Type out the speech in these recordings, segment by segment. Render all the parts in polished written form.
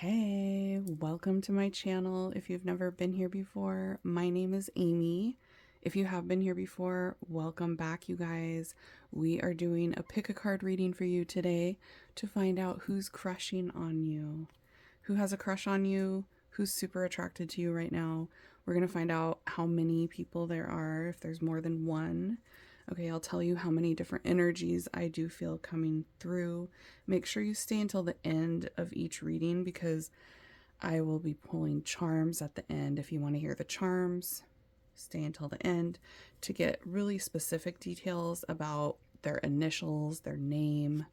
Hey, welcome to my channel. If you've never been here before, my name is Amy. If you have been here before, welcome back, you guys. We are doing a pick a card reading for you today to find out who's crushing on you. Who has a crush on you? Who's super attracted to you right now? We're going to find out how many people there are, if there's more than one. Okay, I'll tell you how many different energies I do feel coming through. Make sure you stay until the end of each reading because I will be pulling charms at the end. If you want to hear the charms, stay until the end to get really specific details about their initials, their name,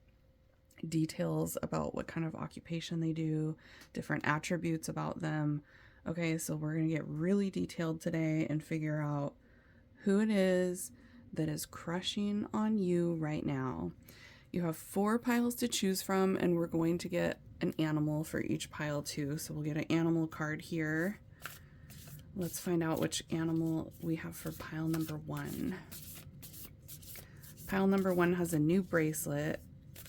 details about what kind of occupation they do, different attributes about them. Okay, so we're going to get really detailed today and figure out who it is that is crushing on you right now. You have 4 piles to choose from, and we're going to get an animal for each pile too. So we'll get an animal card here. Let's find out which animal we have for pile number 1. Pile number 1 has a new bracelet.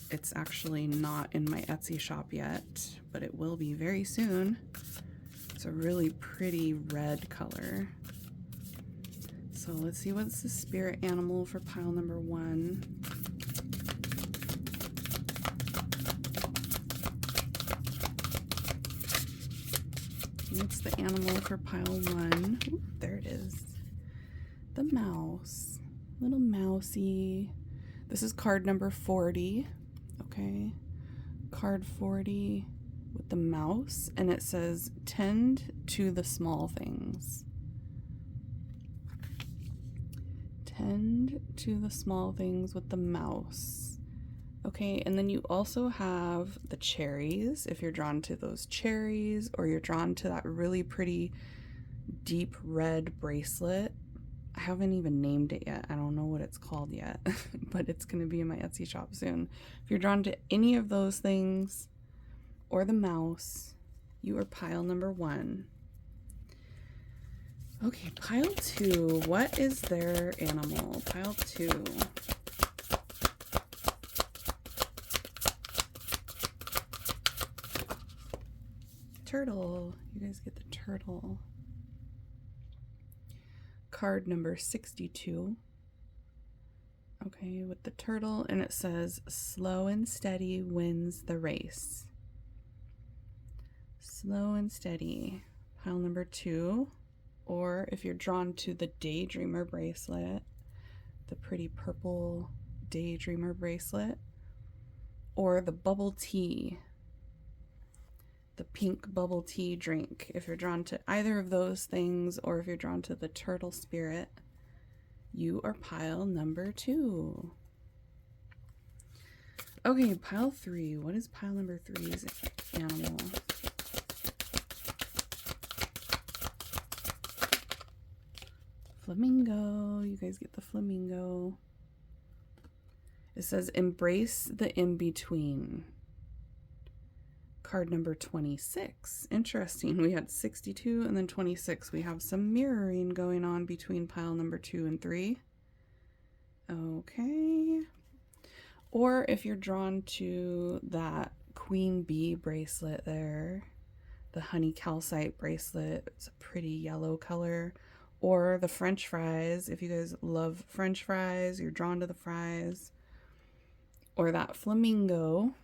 It's actually not in my Etsy shop yet, but it will be very soon. It's a really pretty red color. So let's see what's the spirit animal for pile number 1. What's the animal for pile 1? Ooh, there it is. The mouse. Little mousy. This is card number 40. Okay. Card 40 with the mouse. And it says, tend to the small things. Tend to the small things with the mouse. Okay, and then you also have the cherries, if you're drawn to those cherries, or you're drawn to that really pretty deep red bracelet. I haven't even named it yet. I don't know what it's called yet, but it's going to be in my Etsy shop soon. If you're drawn to any of those things, or the mouse, you are pile number 1. Okay, pile 2. What is their animal? Pile 2. Turtle. You guys get the turtle. Card number 62. Okay, with the turtle, and it says, slow and steady wins the race. Slow and steady. Pile number 2. Or if you're drawn to the Daydreamer bracelet, the pretty purple Daydreamer bracelet, or the bubble tea, the pink bubble tea drink. If you're drawn to either of those things, or if you're drawn to the turtle spirit, you are pile number 2. Okay, pile 3. What is pile number 3's animal? Flamingo. You guys get the flamingo. It says, embrace the in-between. Card number 26. Interesting. We had 62 and then 26. We have some mirroring going on between pile number 2 and 3. Okay. Or if you're drawn to that queen bee bracelet there, the honey calcite bracelet, it's a pretty yellow color. Or the French fries, if you guys love French fries, you're drawn to the fries. Or that flamingo.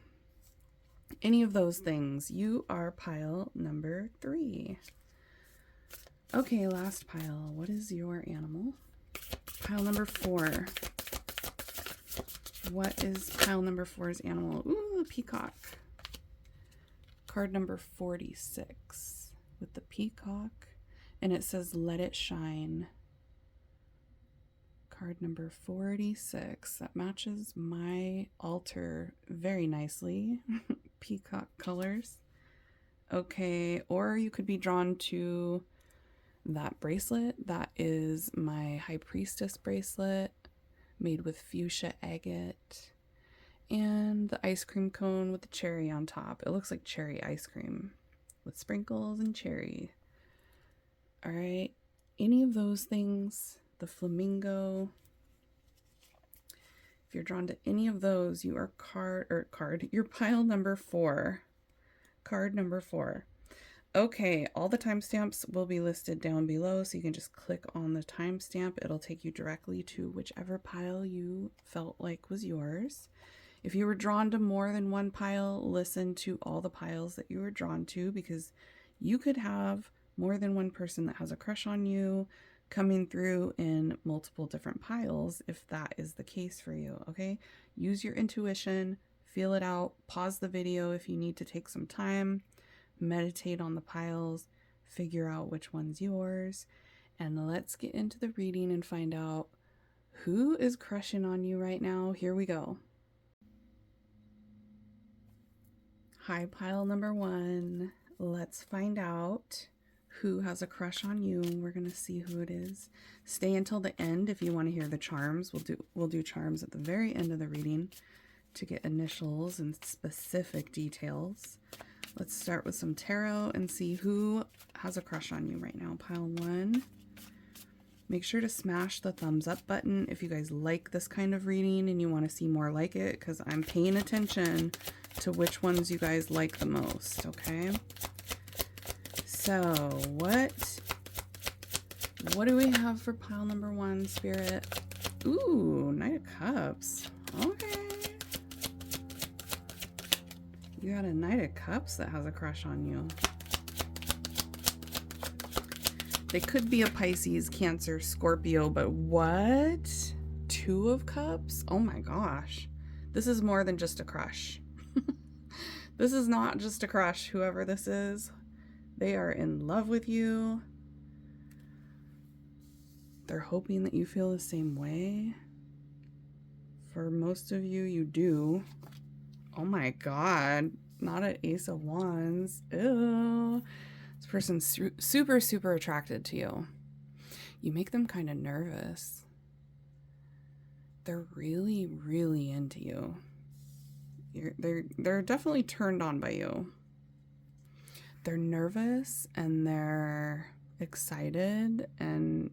Any of those things, you are pile number 3. Okay, last pile. What is your animal? Pile number 4. What is pile number 4's animal? Ooh, a peacock. Card number 46 with the peacock. And it says, let it shine. Card number 46. That matches my altar very nicely. Peacock colors. Okay, or you could be drawn to that bracelet. That is my High Priestess bracelet made with fuchsia agate. And the ice cream cone with the cherry on top. It looks like cherry ice cream with sprinkles and cherry. All right, any of those things, the flamingo, if you're drawn to any of those, you are you're pile number 4. card number 4. Okay, all the timestamps will be listed down below, so you can just click on the timestamp. It'll take you directly to whichever pile you felt like was yours. If you were drawn to more than one pile, listen to all the piles that you were drawn to, because you could have more than one person that has a crush on you coming through in multiple different piles if that is the case for you, okay? Use your intuition, feel it out, pause the video if you need to take some time, meditate on the piles, figure out which one's yours, and let's get into the reading and find out who is crushing on you right now. Here we go. Hi, pile number 1. Let's find out who has a crush on you. We're gonna see who it is. Stay until the end if you want to hear the charms. We'll do charms at the very end of the reading to get initials and specific details. Let's start with some tarot and see who has a crush on you right now. Pile 1. Make sure to smash the thumbs up button if you guys like this kind of reading and you want to see more like it, because I'm paying attention to which ones you guys like the most, okay? So, what do we have for pile number 1, Spirit? Ooh, Knight of Cups. Okay. You got a Knight of Cups that has a crush on you. They could be a Pisces, Cancer, Scorpio, but what? 2 of Cups? Oh my gosh. This is more than just a crush. This is not just a crush, whoever this is. They are in love with you. They're hoping that you feel the same way. For most of you, you do. Oh my God. Not an Ace of Wands. Ew. This person's super, super attracted to you. You make them kind of nervous. They're really, really into you. They're definitely turned on by you. They're nervous and they're excited, and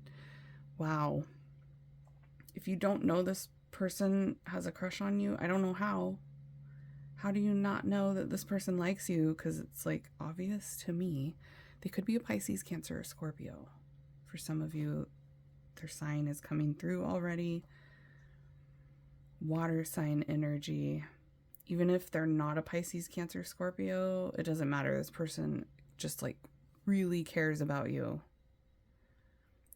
wow. If you don't know this person has a crush on you, I don't know how. How do you not know that this person likes you? Because it's like obvious to me. They could be a Pisces, Cancer, or Scorpio. For some of you, their sign is coming through already. Water sign energy. Even if they're not a Pisces, Cancer, Scorpio, it doesn't matter. This person just like really cares about you.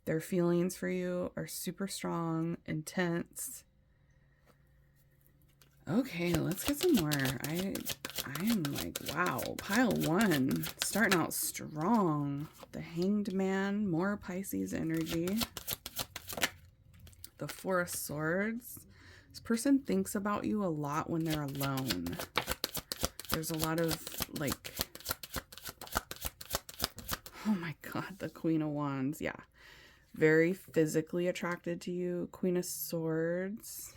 Their feelings for you are super strong, intense. Okay, let's get some more. I am like, wow. Pile 1, starting out strong. The Hanged Man, more Pisces energy. The 4 of Swords. This person thinks about you a lot when they're alone. There's a lot of like, oh my God, the Queen of Wands. Yeah. Very physically attracted to you. Queen of Swords.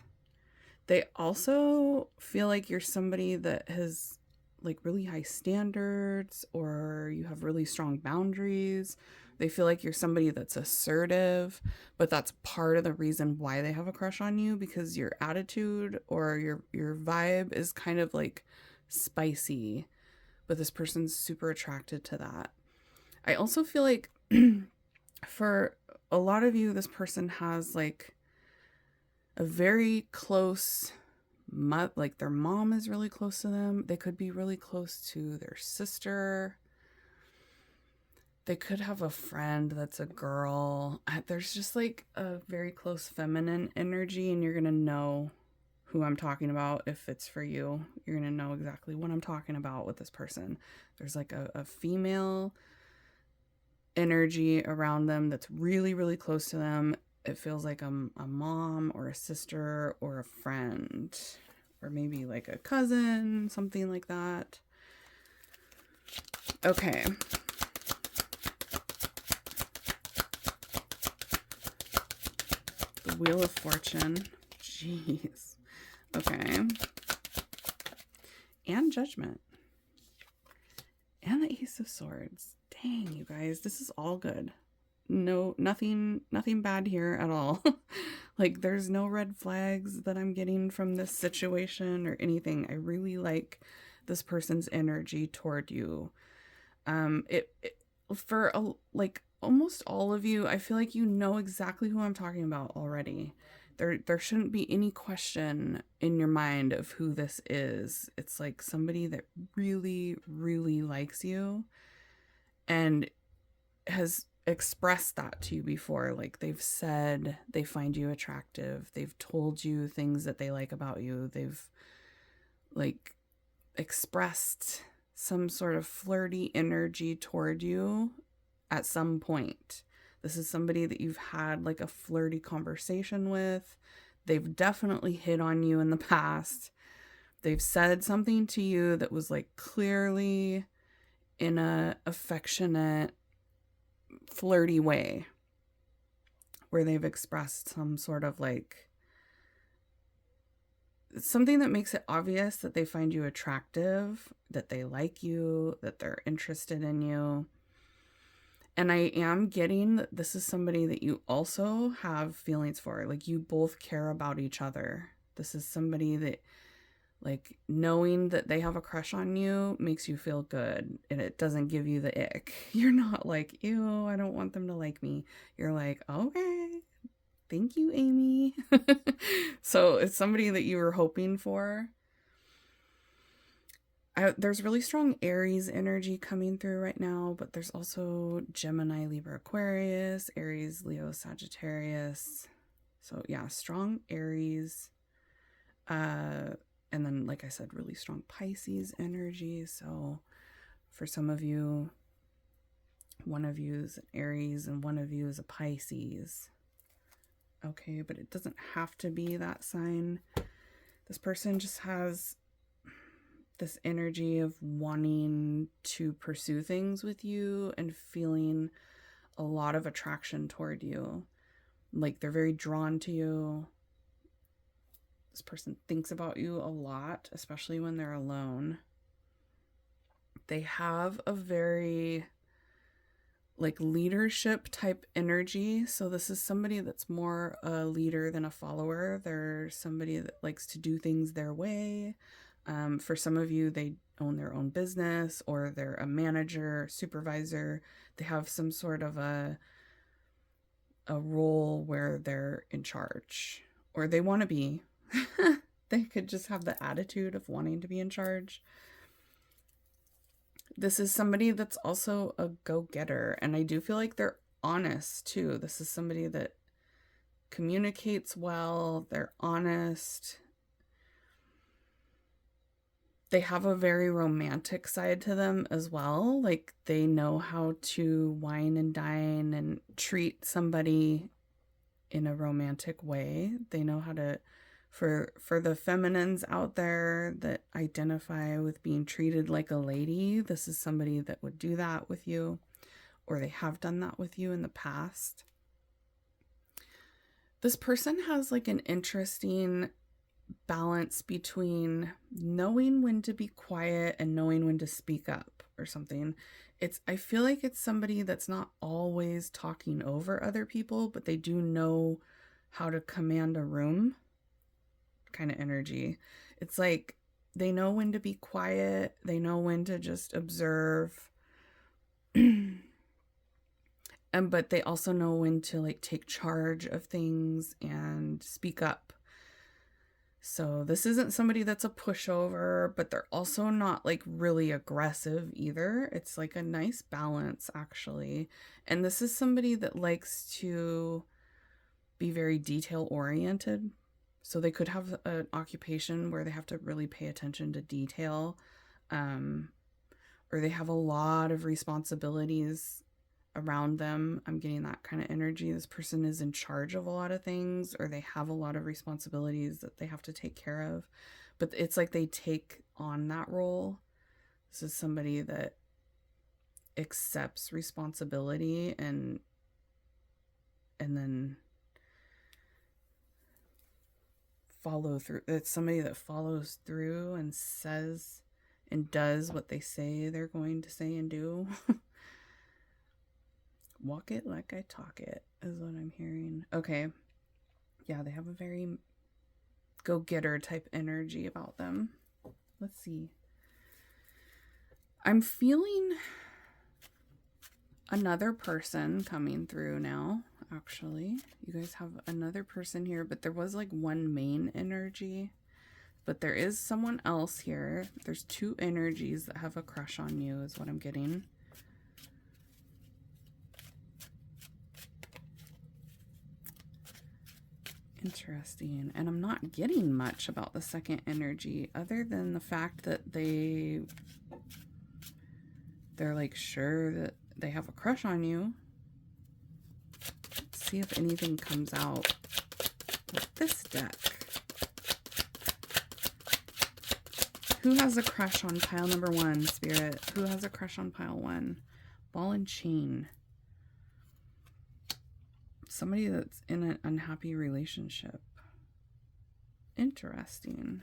They also feel like you're somebody that has like really high standards, or you have really strong boundaries. They feel like you're somebody that's assertive, but that's part of the reason why they have a crush on you, because your attitude or your vibe is kind of like spicy, but this person's super attracted to that. I also feel like for a lot of you, this person has like a very close, like their mom is really close to them. They could be really close to their sister. They could have a friend that's a girl. There's just like a very close feminine energy, and you're going to know who I'm talking about if it's for you. You're going to know exactly what I'm talking about with this person. There's like a female energy around them that's really, really close to them. It feels like a mom or a sister or a friend, or maybe like a cousin, something like that. Okay. The Wheel of Fortune. Jeez. Okay. And Judgment. And the Ace of Swords. Dang, you guys, this is all good. No, nothing bad here at all. Like, there's no red flags that I'm getting from this situation or anything. I really like this person's energy toward you. For like almost all of you, I feel like you know exactly who I'm talking about already. There shouldn't be any question in your mind of who this is. It's like somebody that really, really likes you and has expressed that to you before. Like they've said they find you attractive. They've told you things that they like about you. They've like expressed some sort of flirty energy toward you at some point. This is somebody that you've had like a flirty conversation with. They've definitely hit on you in the past. They've said something to you that was like clearly in a affectionate, flirty way, where they've expressed some sort of like something that makes it obvious that they find you attractive, that they like you, that they're interested in you. And I am getting that this is somebody that you also have feelings for. Like you both care about each other. This is somebody that, like, knowing that they have a crush on you makes you feel good, and it doesn't give you the ick. You're not like, ew, I don't want them to like me. You're like, okay, thank you, Amy. So it's somebody that you were hoping for. There's really strong Aries energy coming through right now, but there's also Gemini, Libra, Aquarius, Aries, Leo, Sagittarius. So yeah, strong Aries. And then, like I said, really strong Pisces energy. So for some of you, one of you is an Aries and one of you is a Pisces. Okay, but it doesn't have to be that sign. This person just has this energy of wanting to pursue things with you and feeling a lot of attraction toward you. Like they're very drawn to you. This person thinks about you a lot, especially when they're alone. They have a very like leadership type energy. So this is somebody that's more a leader than a follower. They're somebody that likes to do things their way. For some of you, they own their own business, or they're a manager, supervisor. They have some sort of a role where they're in charge, or they want to be. They could just have the attitude of wanting to be in charge. This is somebody that's also a go-getter, and I do feel like they're honest too. This is somebody that communicates well, they're honest. They have a very romantic side to them as well. Like they know how to wine and dine and treat somebody in a romantic way. They know how to, for the feminines out there that identify with being treated like a lady, this is somebody that would do that with you, or they have done that with you in the past. This person has like an interesting balance between knowing when to be quiet and knowing when to speak up or something. I feel like it's somebody that's not always talking over other people, but they do know how to command a room kind of energy. It's like they know when to be quiet, they know when to just observe. But they also know when to like take charge of things and speak up. So this isn't somebody that's a pushover, but they're also not like really aggressive either. It's like a nice balance actually. And this is somebody that likes to be very detail oriented. So they could have an occupation where they have to really pay attention to detail, or they have a lot of responsibilities around them. I'm getting that kind of energy. This person is in charge of a lot of things, or they have a lot of responsibilities that they have to take care of, but it's like they take on that role. This is somebody that accepts responsibility and then follow through. It's somebody that follows through and says and does what they say they're going to say and do. Walk it like I talk it is what I'm hearing. Okay. Yeah, they have a very go-getter type energy about them. Let's see. I'm feeling another person coming through now, actually. You guys have another person here, but there was like one main energy. But there is someone else here. There's two energies that have a crush on you is what I'm getting. Interesting. And I'm not getting much about the second energy other than the fact that they're like sure that they have a crush on you. Let's see if anything comes out with this deck. Who has a crush on pile number 1, Spirit? Who has a crush on pile 1? Ball and chain. Somebody that's in an unhappy relationship. Interesting.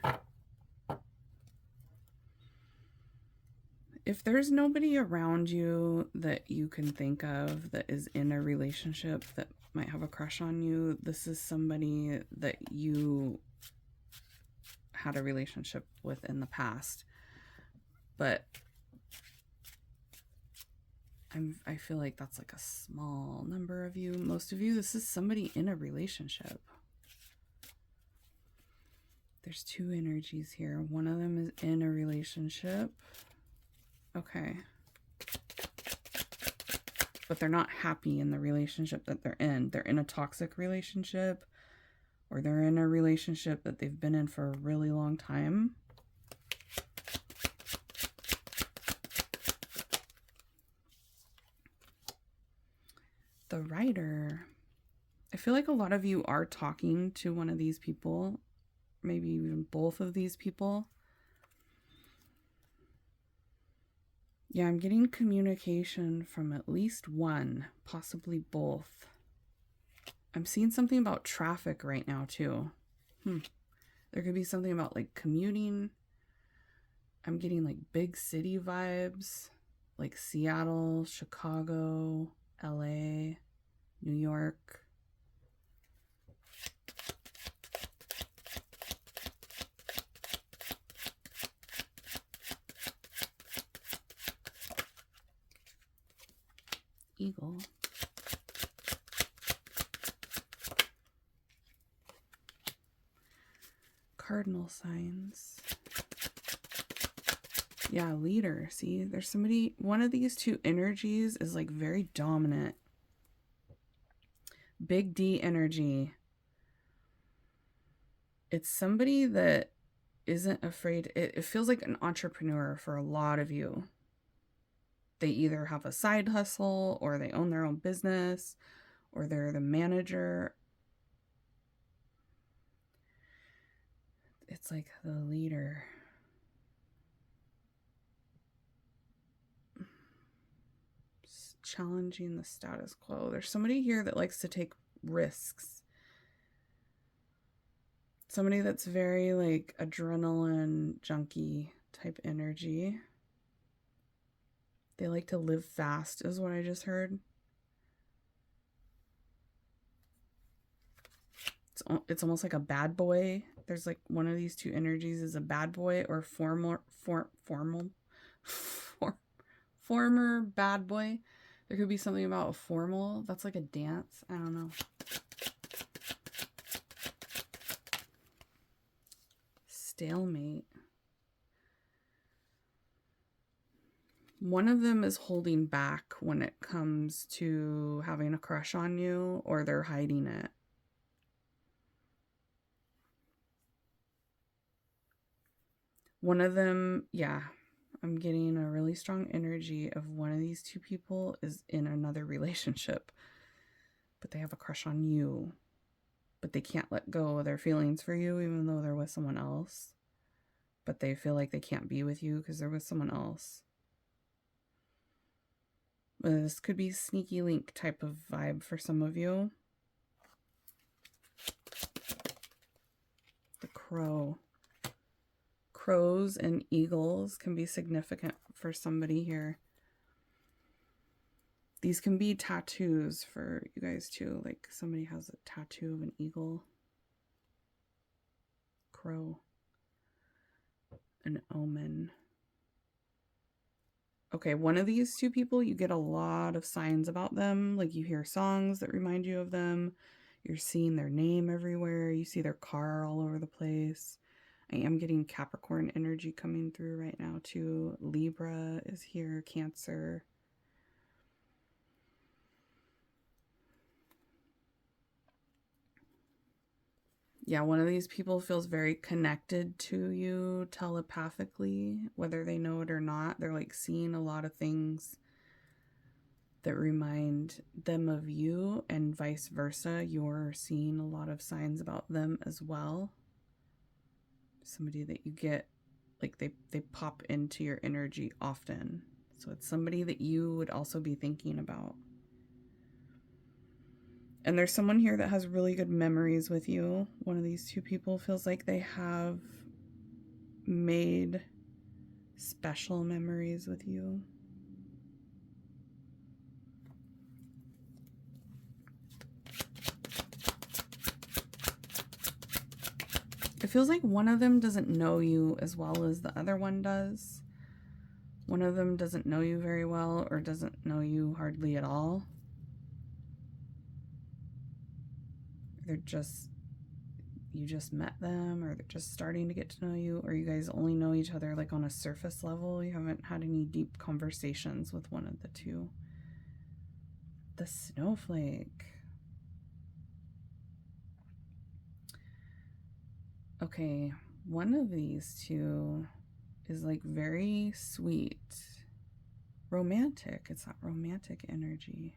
If there's nobody around you that you can think of that is in a relationship that might have a crush on you, this is somebody that you had a relationship with in the past. But I feel like that's like a small number of you. Most of you, this is somebody in a relationship. There's two energies here. One of them is in a relationship. Okay. But they're not happy in the relationship that they're in. They're in a toxic relationship, or they're in a relationship that they've been in for a really long time. The writer. I feel like a lot of you are talking to one of these people, maybe even both of these people. Yeah, I'm getting communication from at least one, possibly both. I'm seeing something about traffic right now too. There could be something about like commuting. I'm getting like big city vibes, like Seattle, Chicago, LA, New York. Eagle. Cardinal signs. Yeah, leader. See, there's somebody, one of these two energies is like very dominant. Big D energy. It's somebody that isn't afraid. It feels like an entrepreneur for a lot of you. They either have a side hustle, or they own their own business, or they're the manager. It's like the leader. Challenging the status quo. There's somebody here that likes to take risks. Somebody that's very like adrenaline junkie type energy. They like to live fast is what I just heard. It's almost like a bad boy. There's like one of these two energies is a bad boy or former bad boy. There could be something about a formal. That's like a dance. I don't know. Stalemate. One of them is holding back when it comes to having a crush on you, or they're hiding it. One of them, yeah, I'm getting a really strong energy of one of these two people is in another relationship, but they have a crush on you, but they can't let go of their feelings for you, even though they're with someone else. But they feel like they can't be with you because they're with someone else. This could be sneaky link type of vibe for some of you. The crow. Crows and eagles can be significant for somebody here. These can be tattoos for you guys too. Like somebody has a tattoo of an eagle. Crow. An omen. Okay, one of these two people, you get a lot of signs about them. Like you hear songs that remind you of them. You're seeing their name everywhere. You see their car all over the place. I am getting Capricorn energy coming through right now too. Libra is here, Cancer. Yeah, one of these people feels very connected to you telepathically, whether they know it or not. They're like seeing a lot of things that remind them of you, and vice versa. You're seeing a lot of signs about them as well. Somebody that you get, like they pop into your energy often. So it's somebody that you would also be thinking about. And there's someone here that has really good memories with you. One of these two people feels like they have made special memories with you. It feels like one of them doesn't know you as well as the other one does. One of them doesn't know you very well or doesn't know you hardly at all. They're just, you just met them, or they're just starting to get to know you, or you guys only know each other like on a surface level. You haven't had any deep conversations with one of the two. The snowflake. Okay, one of these two is like very sweet, romantic. It's that romantic energy.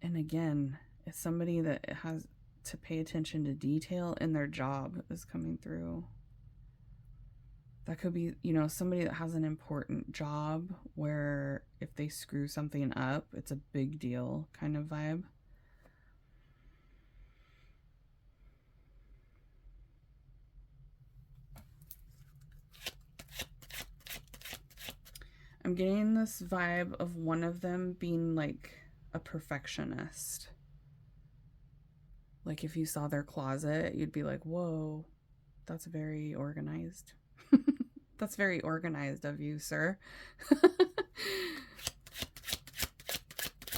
And again, it's somebody that has to pay attention to detail in their job is coming through. That could be, you know, somebody that has an important job where if they screw something up, it's a big deal kind of vibe. I'm getting this vibe of one of them being like a perfectionist. Like if you saw their closet, you'd be like, whoa, that's very organized. That's very organized of you, sir.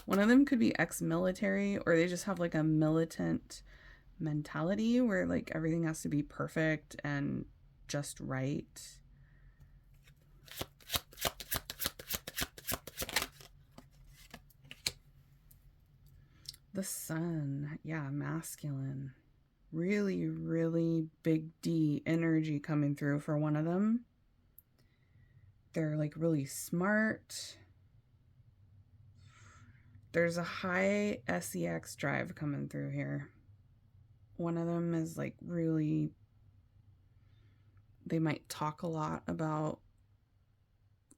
One of them could be ex-military, or they just have like a militant mentality where like everything has to be perfect and just right. The sun, yeah, masculine. Really, really big D energy coming through for one of them. They're like really smart. There's a high SEX drive coming through here. One of them is like really, they might talk a lot about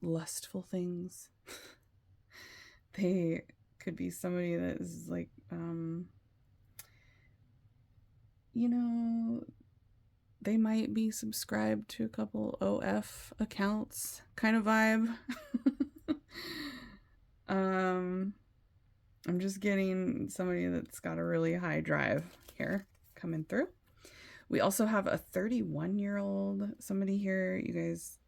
lustful things. They could be somebody that is like, you know, they might be subscribed to a couple OF accounts kind of vibe. I'm just getting somebody that's got a really high drive here coming through. We also have a 31-year-old, somebody here. You guys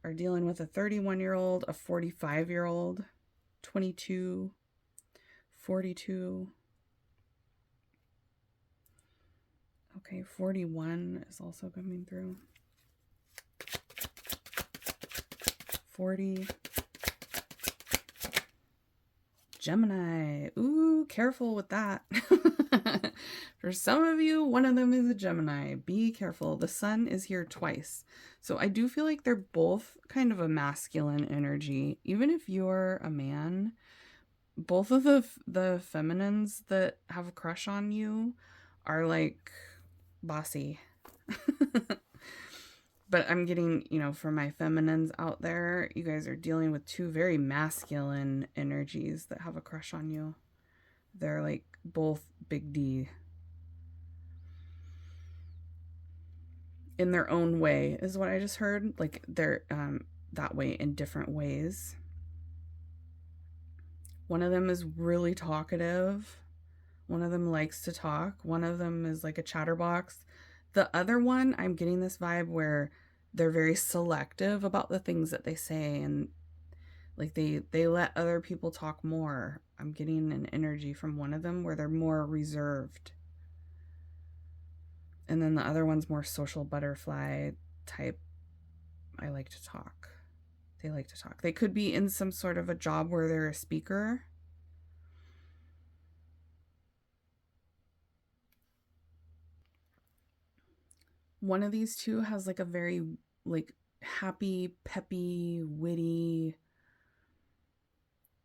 are dealing with a 31-year-old, a 45-year-old, 22, 42. Okay, 41 is also coming through. 40. Gemini. Ooh, careful with that. For some of you, one of them is a Gemini. Be careful. The sun is here twice. So I do feel like they're both kind of a masculine energy. Even if you're a man, both of the feminines that have a crush on you are like bossy. But I'm getting, you know, for my feminines out there, you guys are dealing with two very masculine energies that have a crush on you. They're like both big D. In their own way is what I just heard. Like they're that way in different ways. One of them is really talkative. One of them likes to talk. One of them is like a chatterbox. The other one, I'm getting this vibe where they're very selective about the things that they say, and like they let other people talk more. I'm getting an energy from one of them where they're more reserved. And then the other one's more social butterfly type. I like to talk. They like to talk. They could be in some sort of a job where they're a speaker. One of these two has like a very like happy, peppy, witty,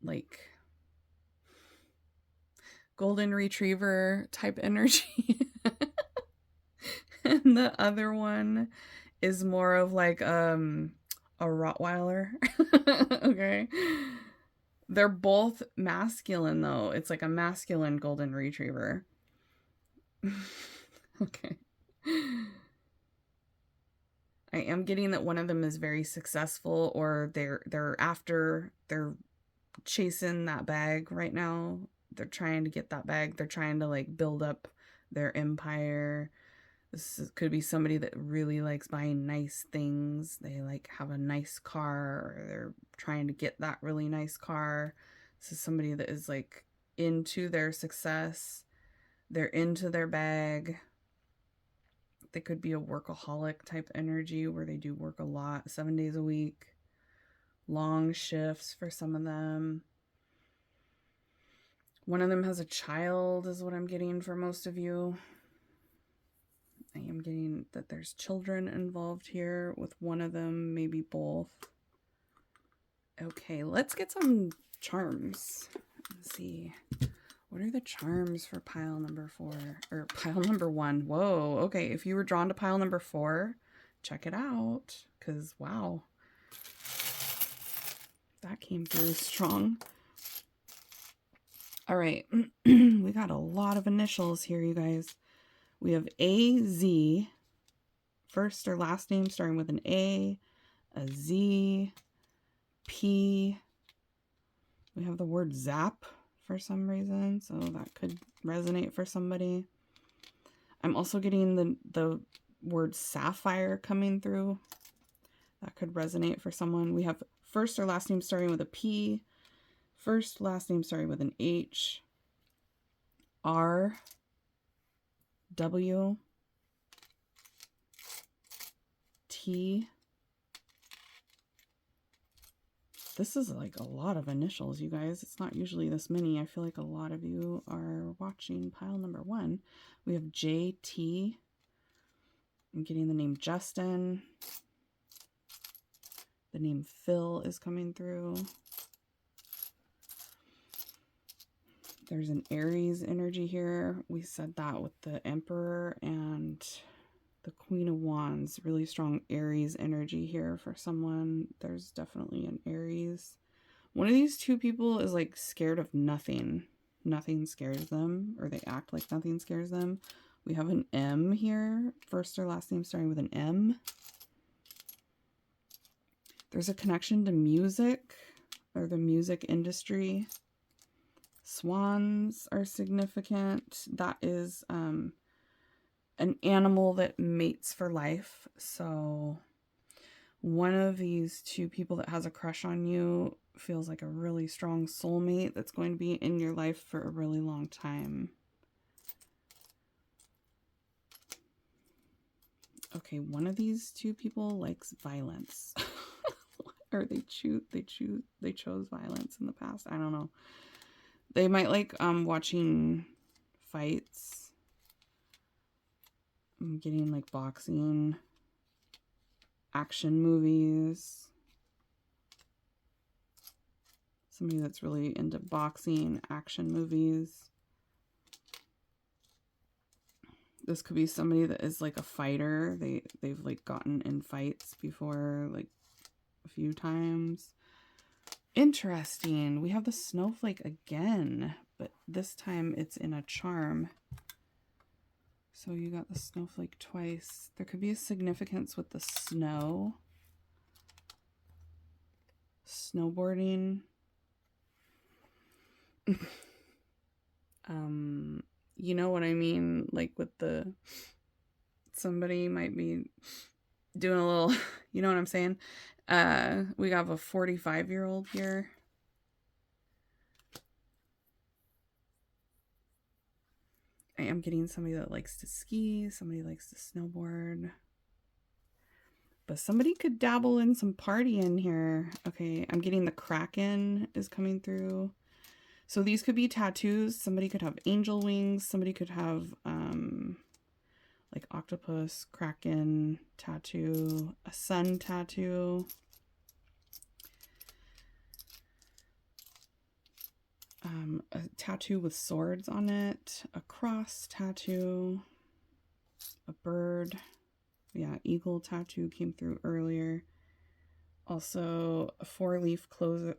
like golden retriever type energy. And the other one is more of like a Rottweiler. Okay. They're both masculine though. It's like a masculine golden retriever. Okay. I am getting that one of them is very successful, or they're chasing that bag right now. They're trying to get that bag. They're trying to like build up their empire. Could be somebody that really likes buying nice things. They like have a nice car, or they're trying to get that really nice car. This is somebody that is like into their success. They're into their bag. They could be a workaholic type energy where they do work a lot, 7 days a week, long shifts for some of them. One of them has a child is what I'm getting for most of you. I am getting that there's children involved here with one of them, maybe both. Okay, let's get some charms. Let's see. What are the charms for pile number 4? Or pile number 1. Whoa, okay. If you were drawn to pile number 4, check it out. Because, wow. That came through strong. All right. We got a lot of initials here, you guys. We have AZ, first or last name starting with an A Z, P. We have the word zap for some reason, so that could resonate for somebody. I'm also getting the word sapphire coming through. That could resonate for someone. We have first or last name starting with a P, first, last name starting with an H, R, W, T. This is like a lot of initials, you guys. It's not usually this many. I feel like a lot of you are watching pile number 1. We have JT. I'm getting the name Justin. The name Phil is coming through. There's an Aries energy here. We said that with the Emperor and the Queen of Wands. Really strong Aries energy here for someone. There's definitely an Aries. One of these two people is like scared of nothing. Nothing scares them, or they act like nothing scares them. We have an M here. First or last name starting with an M. There's a connection to music or the music industry. Swans are significant. That is an animal that mates for life. So one of these two people that has a crush on you feels like a really strong soulmate that's going to be in your life for a really long time. Okay, one of these two people likes violence. Or they chose violence in the past. I don't know. They might like watching fights. I'm getting like boxing, action movies. Somebody that's really into boxing, action movies. This could be somebody that is like a fighter. They've like gotten in fights before, like a few times. Interesting. We have the snowflake again, but this time it's in a charm. So you got the snowflake twice. There could be a significance with the snow. Snowboarding. You know what I mean? Like with somebody might be doing a little, you know what I'm saying? We have a 45-year-old here. I am getting somebody that likes to ski, somebody likes to snowboard. But somebody could dabble in some partying here. Okay, I'm getting the Kraken is coming through. So these could be tattoos. Somebody could have angel wings. Somebody could have like octopus, kraken tattoo, a sun tattoo. A tattoo with swords on it, a cross tattoo, a bird. Yeah, eagle tattoo came through earlier. Also a 4-leaf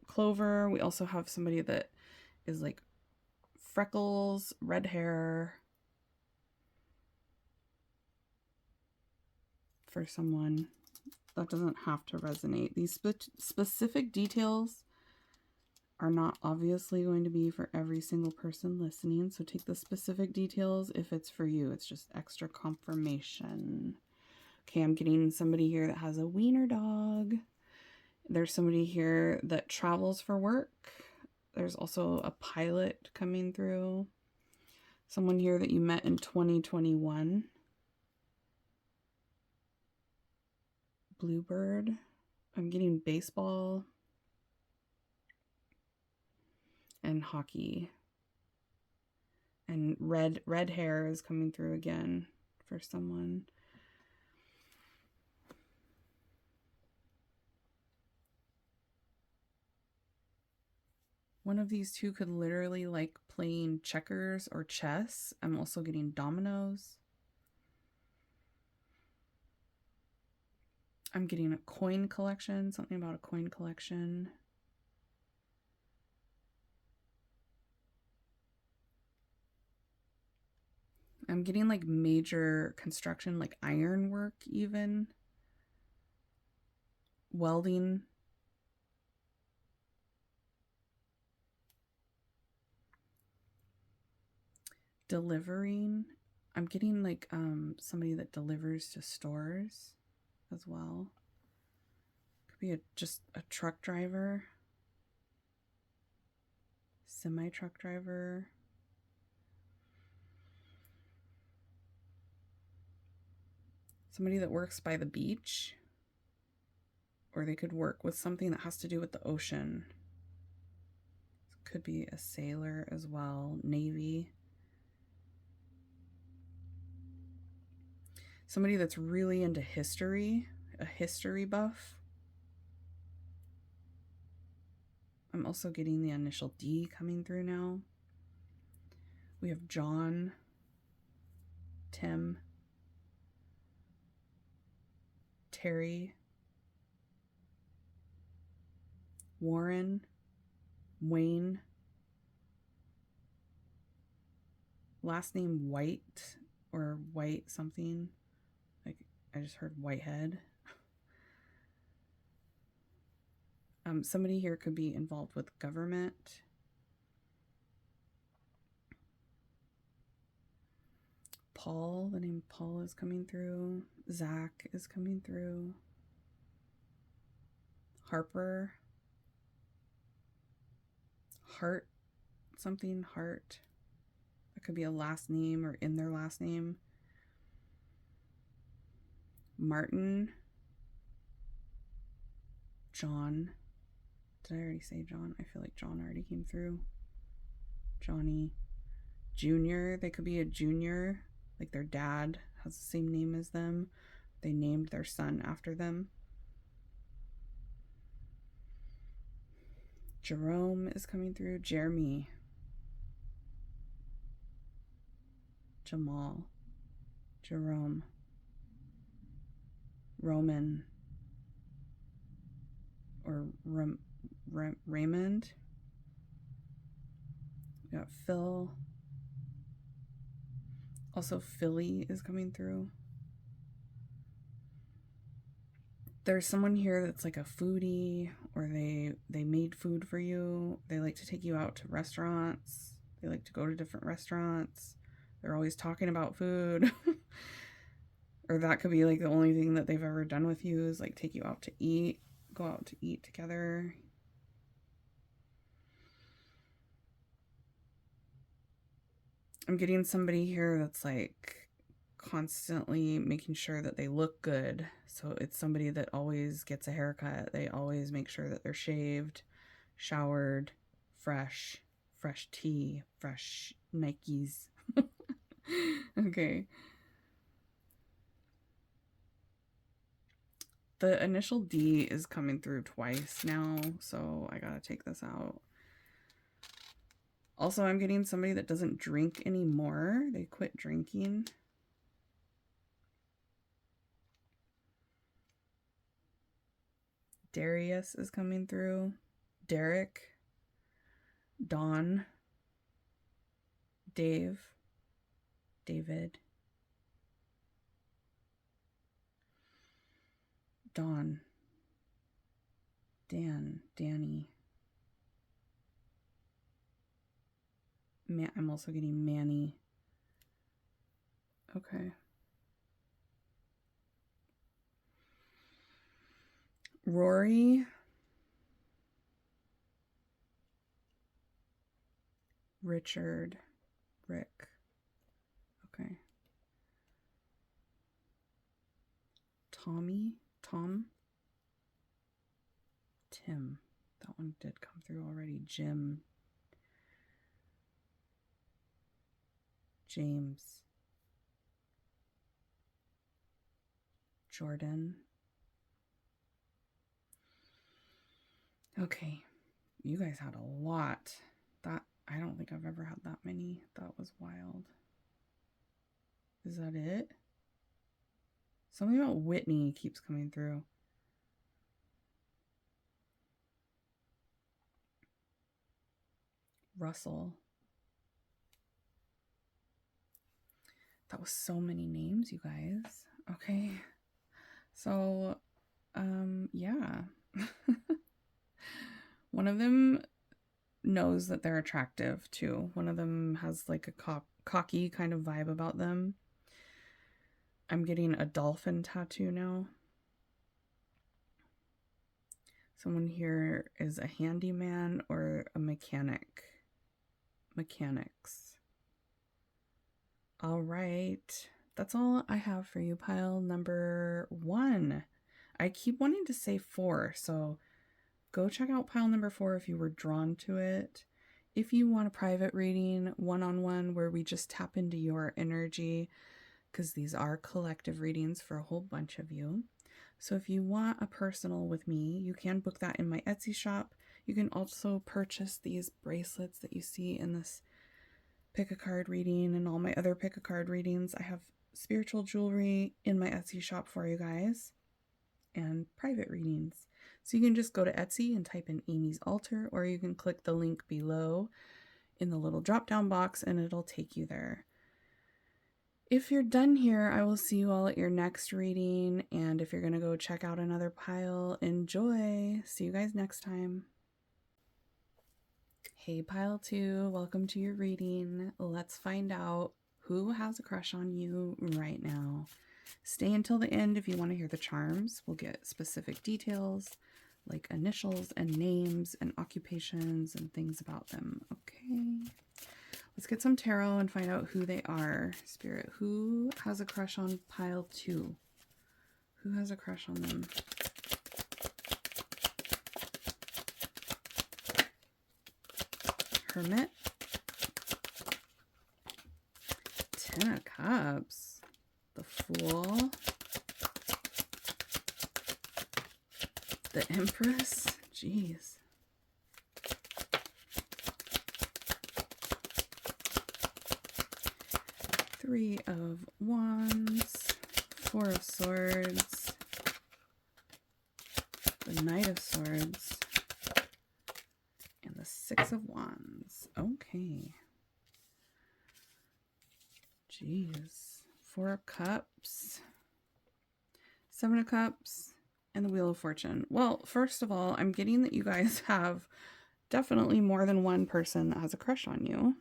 clover. We also have somebody that is like freckles, red hair for someone. That doesn't have to resonate. These specific details are not obviously going to be for every single person listening. So take the specific details if it's for you. It's just extra confirmation. Okay, I'm getting somebody here that has a wiener dog. There's somebody here that travels for work. There's also a pilot coming through. Someone here that you met in 2021. Bluebird. I'm getting baseball and hockey. And red hair is coming through again for someone. One of these two could literally like playing checkers or chess. I'm also getting dominoes. I'm getting a coin collection, something about a coin collection. I'm getting like major construction, like ironwork even. Welding. Delivering. I'm getting like somebody that delivers to stores as well. Could be just a truck driver. Semi-truck driver. Somebody that works by the beach. Or they could work with something that has to do with the ocean. Could be a sailor as well. Navy. Somebody that's really into history. A history buff. I'm also getting the initial D coming through now. We have John. Tim. Terry. Warren. Wayne. Last name White or White something. Like I just heard Whitehead. Somebody here could be involved with government. Paul, the name Paul is coming through. Zach is coming through. Harper. Hart, something Hart. That could be a last name or in their last name. Martin. John. Did I already say John? I feel like John already came through. Johnny. Junior. They could be a junior. Like their dad has the same name as them. They named their son after them. Jerome is coming through. Jeremy. Jamal. Jerome. Roman. Or Raymond. We got Phil. Also Philly is coming through. There's someone here that's like a foodie, or they made food for you. They like to take you out to restaurants. They like to go to different restaurants. They're always talking about food. Or that could be like the only thing that they've ever done with you is like take you out to eat, go out to eat together. I'm getting somebody here that's like constantly making sure that they look good. So it's somebody that always gets a haircut. They always make sure that they're shaved, showered, fresh tea, fresh Nikes. Okay. The initial D is coming through twice now, so I gotta take this out. Also, I'm getting somebody that doesn't drink anymore. They quit drinking. Darius is coming through. Derek. Dawn. Dave. David. Dawn. Dan. Danny. I'm also getting Manny. Okay. Rory. Richard. Rick. Okay. Tommy. Tom. Tim. That one did come through already. Jim. James. Jordan. Okay. You guys had a lot. I don't think I've ever had that many. That was wild. Is that it? Something about Whitney keeps coming through. Russell. That was so many names, you guys. Okay. So, yeah. One of them knows that they're attractive too. One of them has like a cocky kind of vibe about them. I'm getting a dolphin tattoo now. Someone here is a handyman or a mechanic. Mechanics. All right. That's all I have for you, pile number 1. I keep wanting to say 4, so go check out pile number 4 if you were drawn to it. If you want a private reading, one-on-one, where we just tap into your energy, because these are collective readings for a whole bunch of you. So if you want a personal with me, you can book that in my Etsy shop. You can also purchase these bracelets that you see in this pick a card reading and all my other pick a card readings. I have spiritual jewelry in my Etsy shop for you guys and private readings. So you can just go to Etsy and type in Amy's Altar, or you can click the link below in the little drop down box and it'll take you there. If you're done here, I will see you all at your next reading. And if you're going to go check out another pile, enjoy. See you guys next time. Hey, pile 2, welcome to your reading. Let's find out who has a crush on you right now. Stay until the end if you want to hear the charms. We'll get specific details like initials and names and occupations and things about them. Okay. Let's get some tarot and find out who they are. Spirit, who has a crush on pile 2? Who has a crush on them? Hermit. 10 of Cups. The Fool. The Empress. Jeez. Three of Wands, 4 of Swords, the Knight of Swords, and the 6 of Wands. Okay. Jeez. 4 of Cups, 7 of Cups, and the Wheel of Fortune. Well, first of all, I'm getting that you guys have definitely more than one person that has a crush on you.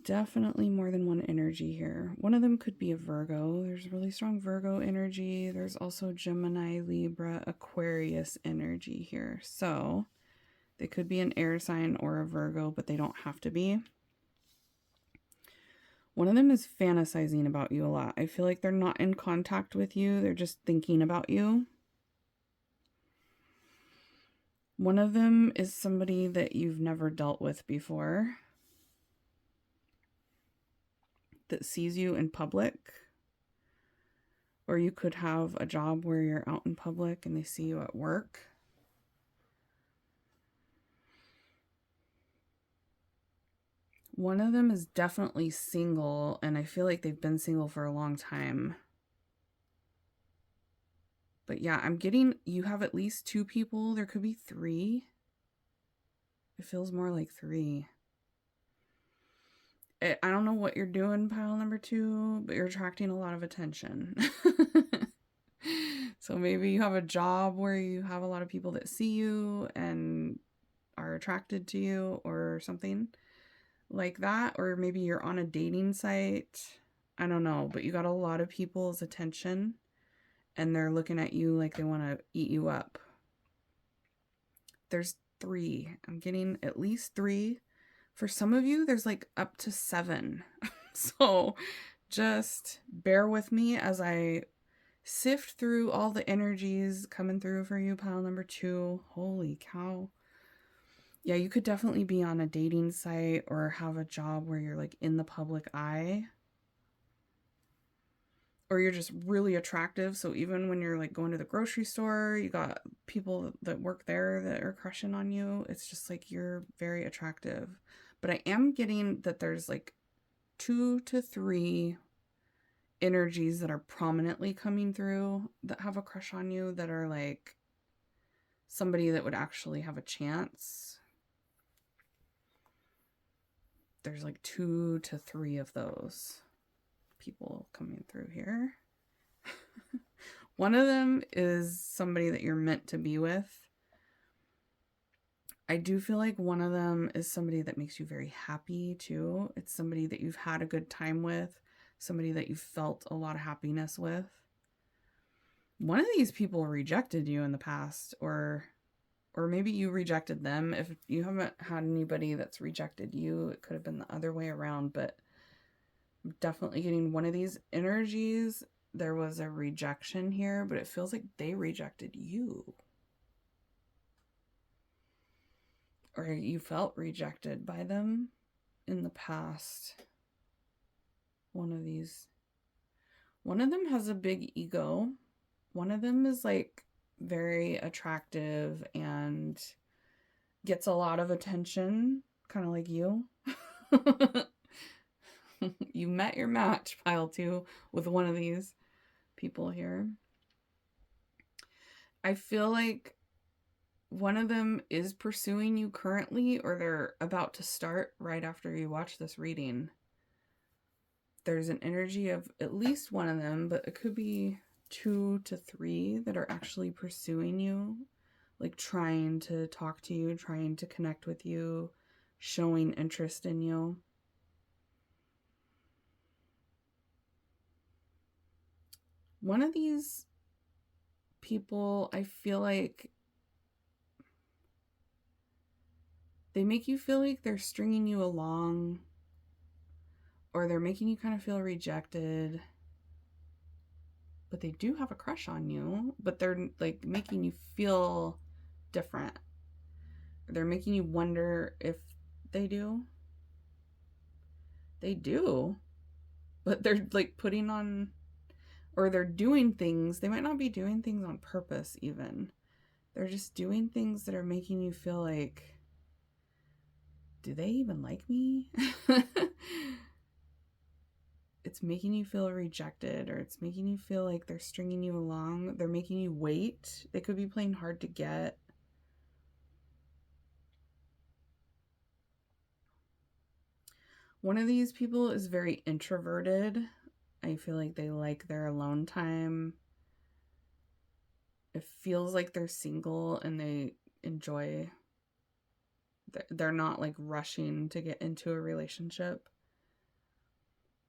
Definitely more than one energy here. One of them could be a Virgo. There's really strong Virgo energy. There's also Gemini, Libra, Aquarius energy here. So they could be an air sign or a Virgo, but they don't have to be. One of them is fantasizing about you a lot. I feel like they're not in contact with you. They're just thinking about you. One of them is somebody that you've never dealt with before, that sees you in public. Or you could have a job where you're out in public and they see you at work. One of them is definitely single, and I feel like they've been single for a long time. But yeah, I'm getting, you have at least 2 people. There could be 3. It feels more like 3. I don't know what you're doing, pile number 2, but you're attracting a lot of attention. So maybe you have a job where you have a lot of people that see you and are attracted to you or something like that. Or maybe you're on a dating site. I don't know, but you got a lot of people's attention and they're looking at you like they want to eat you up. There's 3. I'm getting at least 3. For some of you, there's like up to 7. So just bear with me as I sift through all the energies coming through for you, pile number 2. Holy cow. Yeah, you could definitely be on a dating site or have a job where you're like in the public eye. Or you're just really attractive. So even when you're like going to the grocery store, you got people that work there that are crushing on you. It's just like you're very attractive. But I am getting that there's like 2 to 3 energies that are prominently coming through that have a crush on you, that are like somebody that would actually have a chance. There's like 2 to 3 of those people coming through here. One of them is somebody that you're meant to be with. I do feel like one of them is somebody that makes you very happy too. It's somebody that you've had a good time with, somebody that you've felt a lot of happiness with. One of these people rejected you in the past, or maybe you rejected them. If you haven't had anybody that's rejected you, it could have been the other way around, but I'm definitely getting one of these energies. There was a rejection here, but it feels like they rejected you. Or you felt rejected by them in the past. One of these. One of them has a big ego. One of them is like very attractive and gets a lot of attention, kind of like you. You met your match, pile 2, with one of these people here. I feel like one of them is pursuing you currently, or they're about to start right after you watch this reading. There's an energy of at least one of them, but it could be 2 to 3 that are actually pursuing you, like trying to talk to you, trying to connect with you, showing interest in you. One of these people, I feel like they make you feel like they're stringing you along, or they're making you kind of feel rejected, but they do have a crush on you, but they're like making you feel different. They're making you wonder if they do. They do, but they're like putting on, or they're doing things. They might not be doing things on purpose even. They're just doing things that are making you feel like, do they even like me? It's making you feel rejected, or it's making you feel like they're stringing you along. They're making you wait. They could be playing hard to get. One of these people is very introverted. I feel like they like their alone time. It feels like they're single and they enjoy, they're not like rushing to get into a relationship.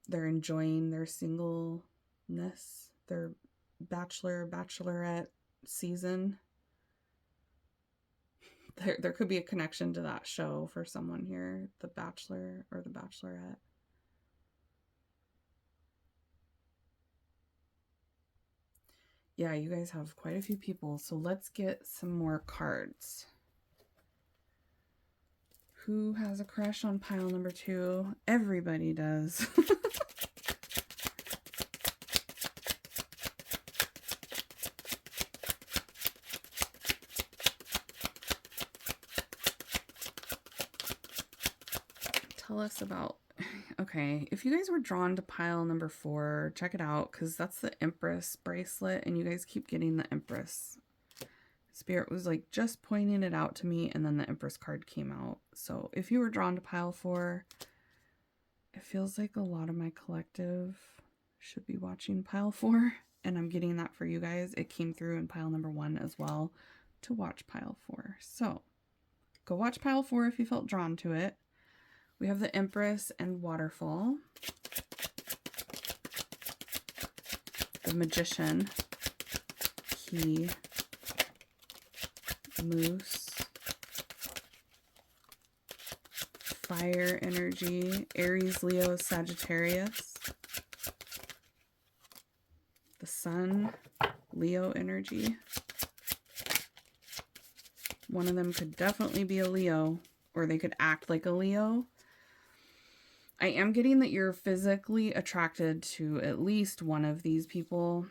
They're enjoying their singleness, their bachelorette season. There could be a connection to that show for someone here, The Bachelor or The Bachelorette. Yeah, you guys have quite a few people, so let's get some more cards. Who has a crush on pile number 2? Everybody does. Tell us about... Okay, if you guys were drawn to pile number 4, check it out, because that's the Empress bracelet, and you guys keep getting the Empress. Spirit was like just pointing it out to me, and then the Empress card came out. So if you were drawn to pile 4, it feels like a lot of my collective should be watching pile 4, and I'm getting that for you guys. It came through in pile number 1 as well to watch pile 4. So go watch pile 4 if you felt drawn to it. We have the Empress and Waterfall, the Magician, Key, Moose, Fire Energy, Aries, Leo, Sagittarius, the Sun, Leo Energy. One of them could definitely be a Leo, or they could act like a Leo. I am getting that you're physically attracted to at least one of these people.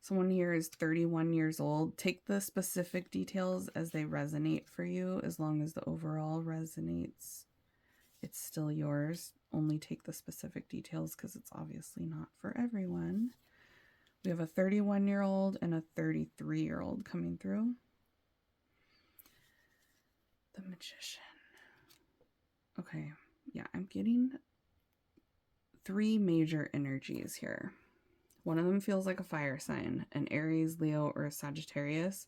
Someone here is 31 years old. Take the specific details as they resonate for you. As long as the overall resonates, it's still yours. Only take the specific details because it's obviously not for everyone. We have a 31-year-old and a 33-year-old coming through. The Magician. Okay, yeah, I'm getting 3 major energies here. One of them feels like a fire sign, an Aries, Leo, or a Sagittarius.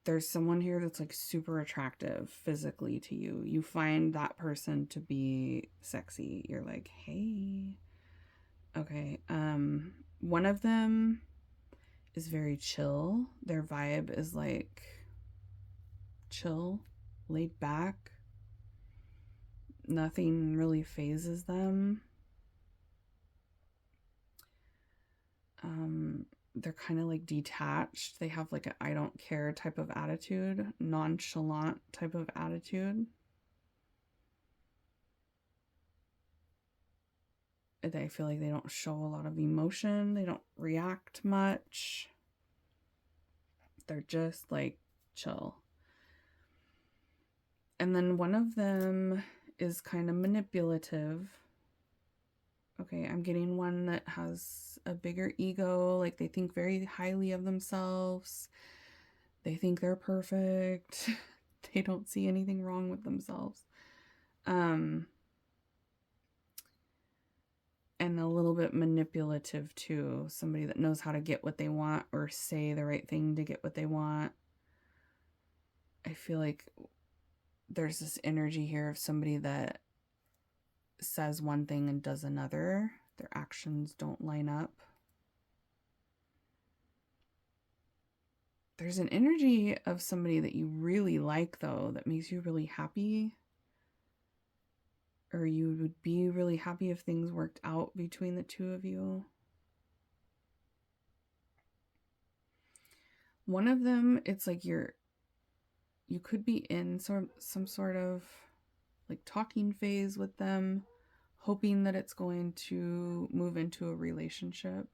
There's someone here that's like super attractive physically to you. You find that person to be sexy. You're like, hey. Okay, one of them is very chill. Their vibe is like chill, laid back. Nothing really phases them. They're kind of like detached. They have like a I don't care type of attitude, nonchalant type of attitude. They feel like they don't show a lot of emotion. They don't react much. They're just like chill. And then one of them is kind of manipulative. Okay, I'm getting one that has a bigger ego, like they think very highly of themselves. They think they're perfect. They don't see anything wrong with themselves. And a little bit manipulative too. Somebody that knows how to get what they want or say the right thing to get what they want. I feel like there's this energy here of somebody that says one thing and does another. Their actions don't line up. There's an energy of somebody that you really like, though, that makes you really happy. Or you would be really happy if things worked out between the two of you. One of them, it's like you could be in some sort of like talking phase with them, hoping that it's going to move into a relationship.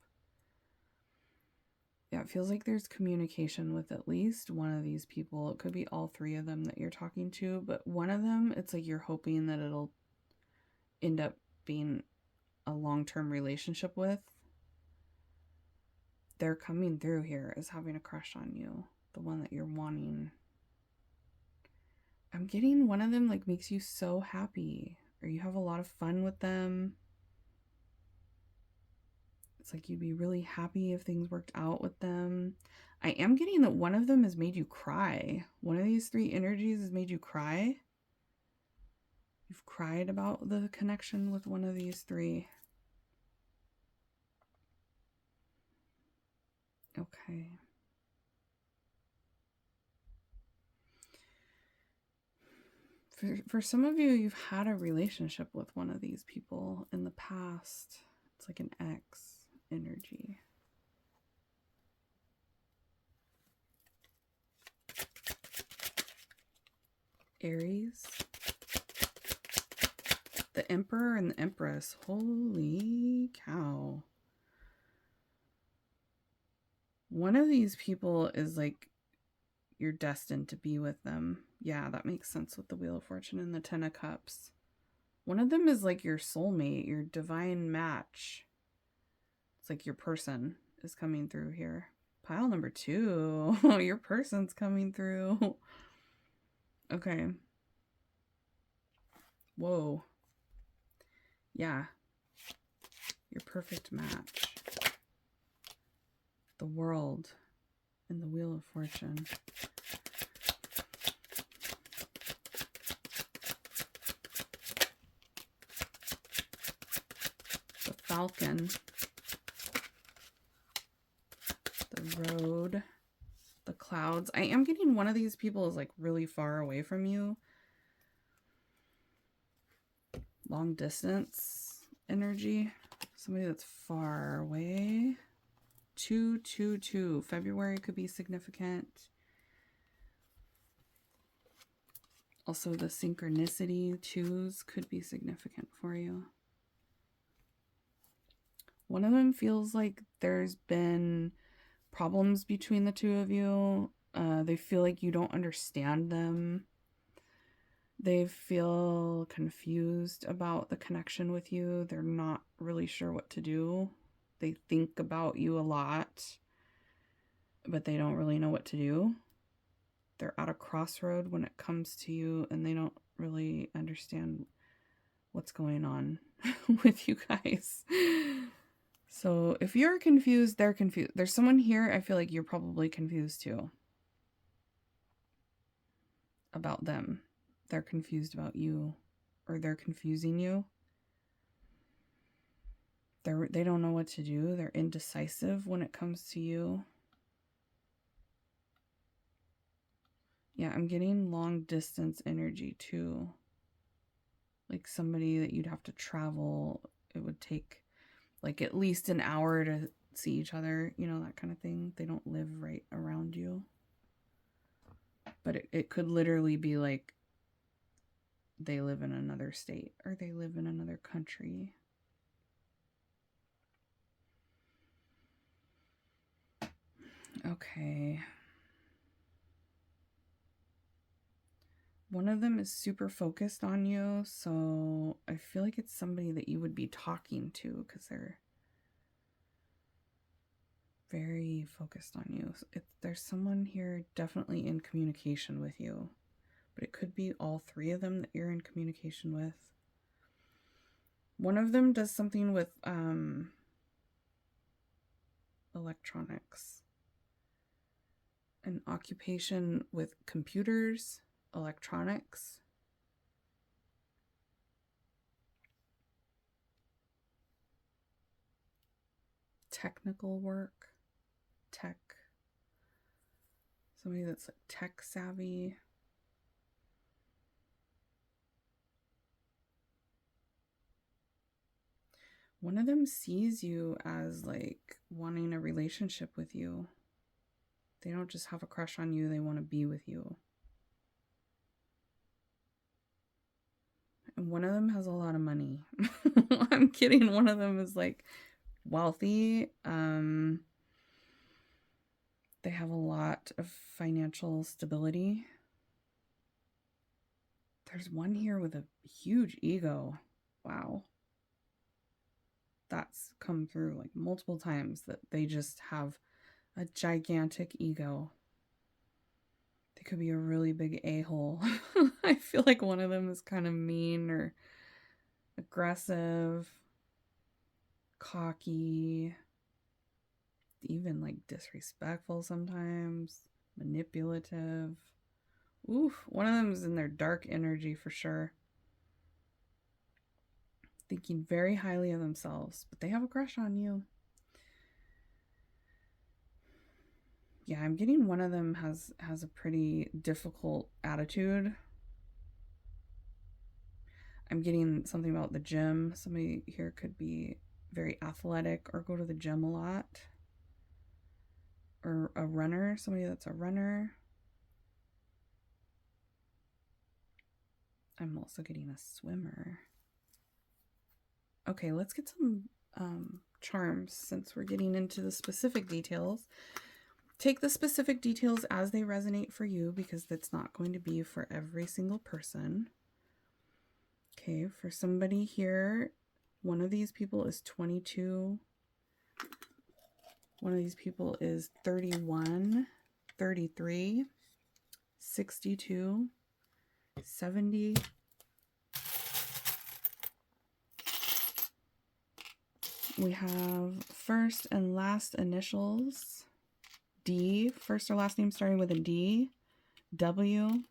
Yeah, it feels like there's communication with at least one of these people. It could be all 3 of them that you're talking to, but one of them, it's like you're hoping that it'll end up being a long-term relationship with. They're coming through here as having a crush on you, the one that you're wanting. I'm getting one of them like makes you so happy, or you have a lot of fun with them. It's like you'd be really happy if things worked out with them. I am getting that one of them has made you cry. One of these 3 energies has made you cry. You've cried about the connection with one of these three. Okay. For some of you, you've had a relationship with one of these people in the past. It's like an ex energy. Aries. The Emperor and the Empress. Holy cow. One of these people is like, you're destined to be with them. Yeah, that makes sense with the Wheel of Fortune and the Ten of Cups. One of them is like your soulmate, your divine match. It's like your person is coming through here. Pile number 2. Your person's coming through. Okay. Whoa. Yeah. Your perfect match. The World and the Wheel of Fortune. The Falcon. The Road. The Clouds. I am getting one of these people is like really far away from you. Long distance energy. Somebody that's far away. 222. February could be significant. Also, the synchronicity 2s could be significant for you. One of them feels like there's been problems between the two of you. They feel like you don't understand them. They feel confused about the connection with you. They're not really sure what to do. They think about you a lot, but they don't really know what to do. They're at a crossroad when it comes to you, and they don't really understand what's going on with you guys. So if you're confused, they're confused. There's someone here, I feel like you're probably confused too. About them. They're confused about you, or they're confusing you. They don't know what to do. They're indecisive when it comes to you. Yeah, I'm getting long distance energy too. Like somebody that you'd have to travel. It would take like at least an hour to see each other, you know, that kind of thing. They don't live right around you. But it could literally be like they live in another state or they live in another country. Okay. One of them is super focused on you, so I feel like it's somebody that you would be talking to because they're very focused on you. There's someone here definitely in communication with you, but it could be all three of them that you're in communication with. One of them does something with electronics, an occupation with computers, electronics. Technical work, tech. Somebody that's like tech savvy. One of them sees you as like wanting a relationship with you. They don't just have a crush on you, they want to be with you. And one of them has a lot of money. I'm kidding. One of them is like wealthy. They have a lot of financial stability. There's one here with a huge ego. Wow. That's come through like multiple times, that they just have a gigantic ego. They could be a really big a-hole. I feel like one of them is kind of mean or aggressive, cocky, even like disrespectful sometimes, manipulative. Oof, one of them is in their dark energy for sure. thinking very highly of themselves, but they have a crush on you. Yeah, I'm getting one of them has a pretty difficult attitude. I'm getting something about the gym. Somebody here could be very athletic or go to the gym a lot. Or a runner, somebody that's a runner. I'm also getting a swimmer. Okay, let's get some charms since we're getting into the specific details. Take the specific details as they resonate for you because that's not going to be for every single person. Okay, for somebody here, one of these people is 22. One of these people is 31, 33, 62, 70. We have first and last initials. D, first or last name starting with a D. W,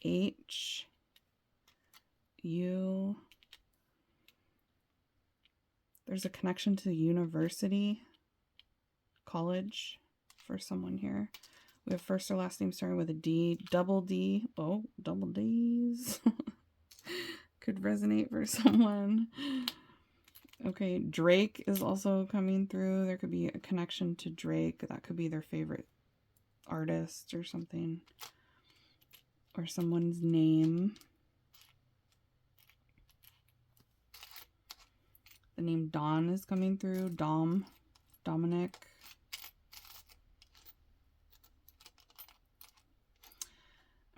H, U. There's a connection to university, college for someone here. We have first or last name starting with a D. Double D. Oh, double Ds. Could resonate for someone. Okay, Drake is also coming through. There could be a connection to Drake. That could be their favorite artist or something. Or someone's name. The name Don is coming through. Dominic.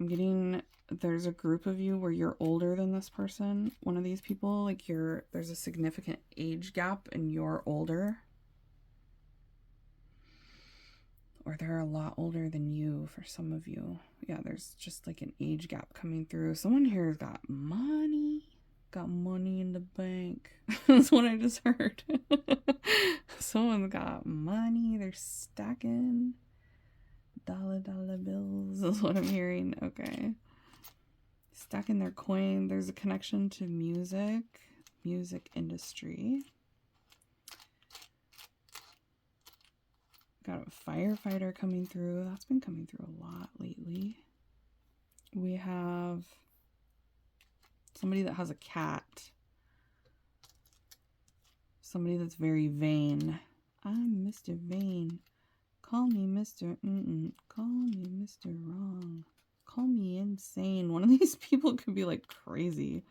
I'm getting, there's a group of you where you're older than this person. One of these people, like there's a significant age gap and you're older. Or they're a lot older than you for some of you. Yeah, there's just like an age gap coming through. Someone here has got money. Got money in the bank. That's what I just heard. Someone's got money. They're stacking dollar bills is what I'm hearing. Okay. Stacking their coin. There's a connection to music industry. Got a firefighter coming through. That's been coming through a lot lately. We have somebody that has a cat. Somebody that's very vain. I'm Mr. Vain. Call me Mr. Call me Mr. Wrong. Call me insane. One of these people could be like crazy.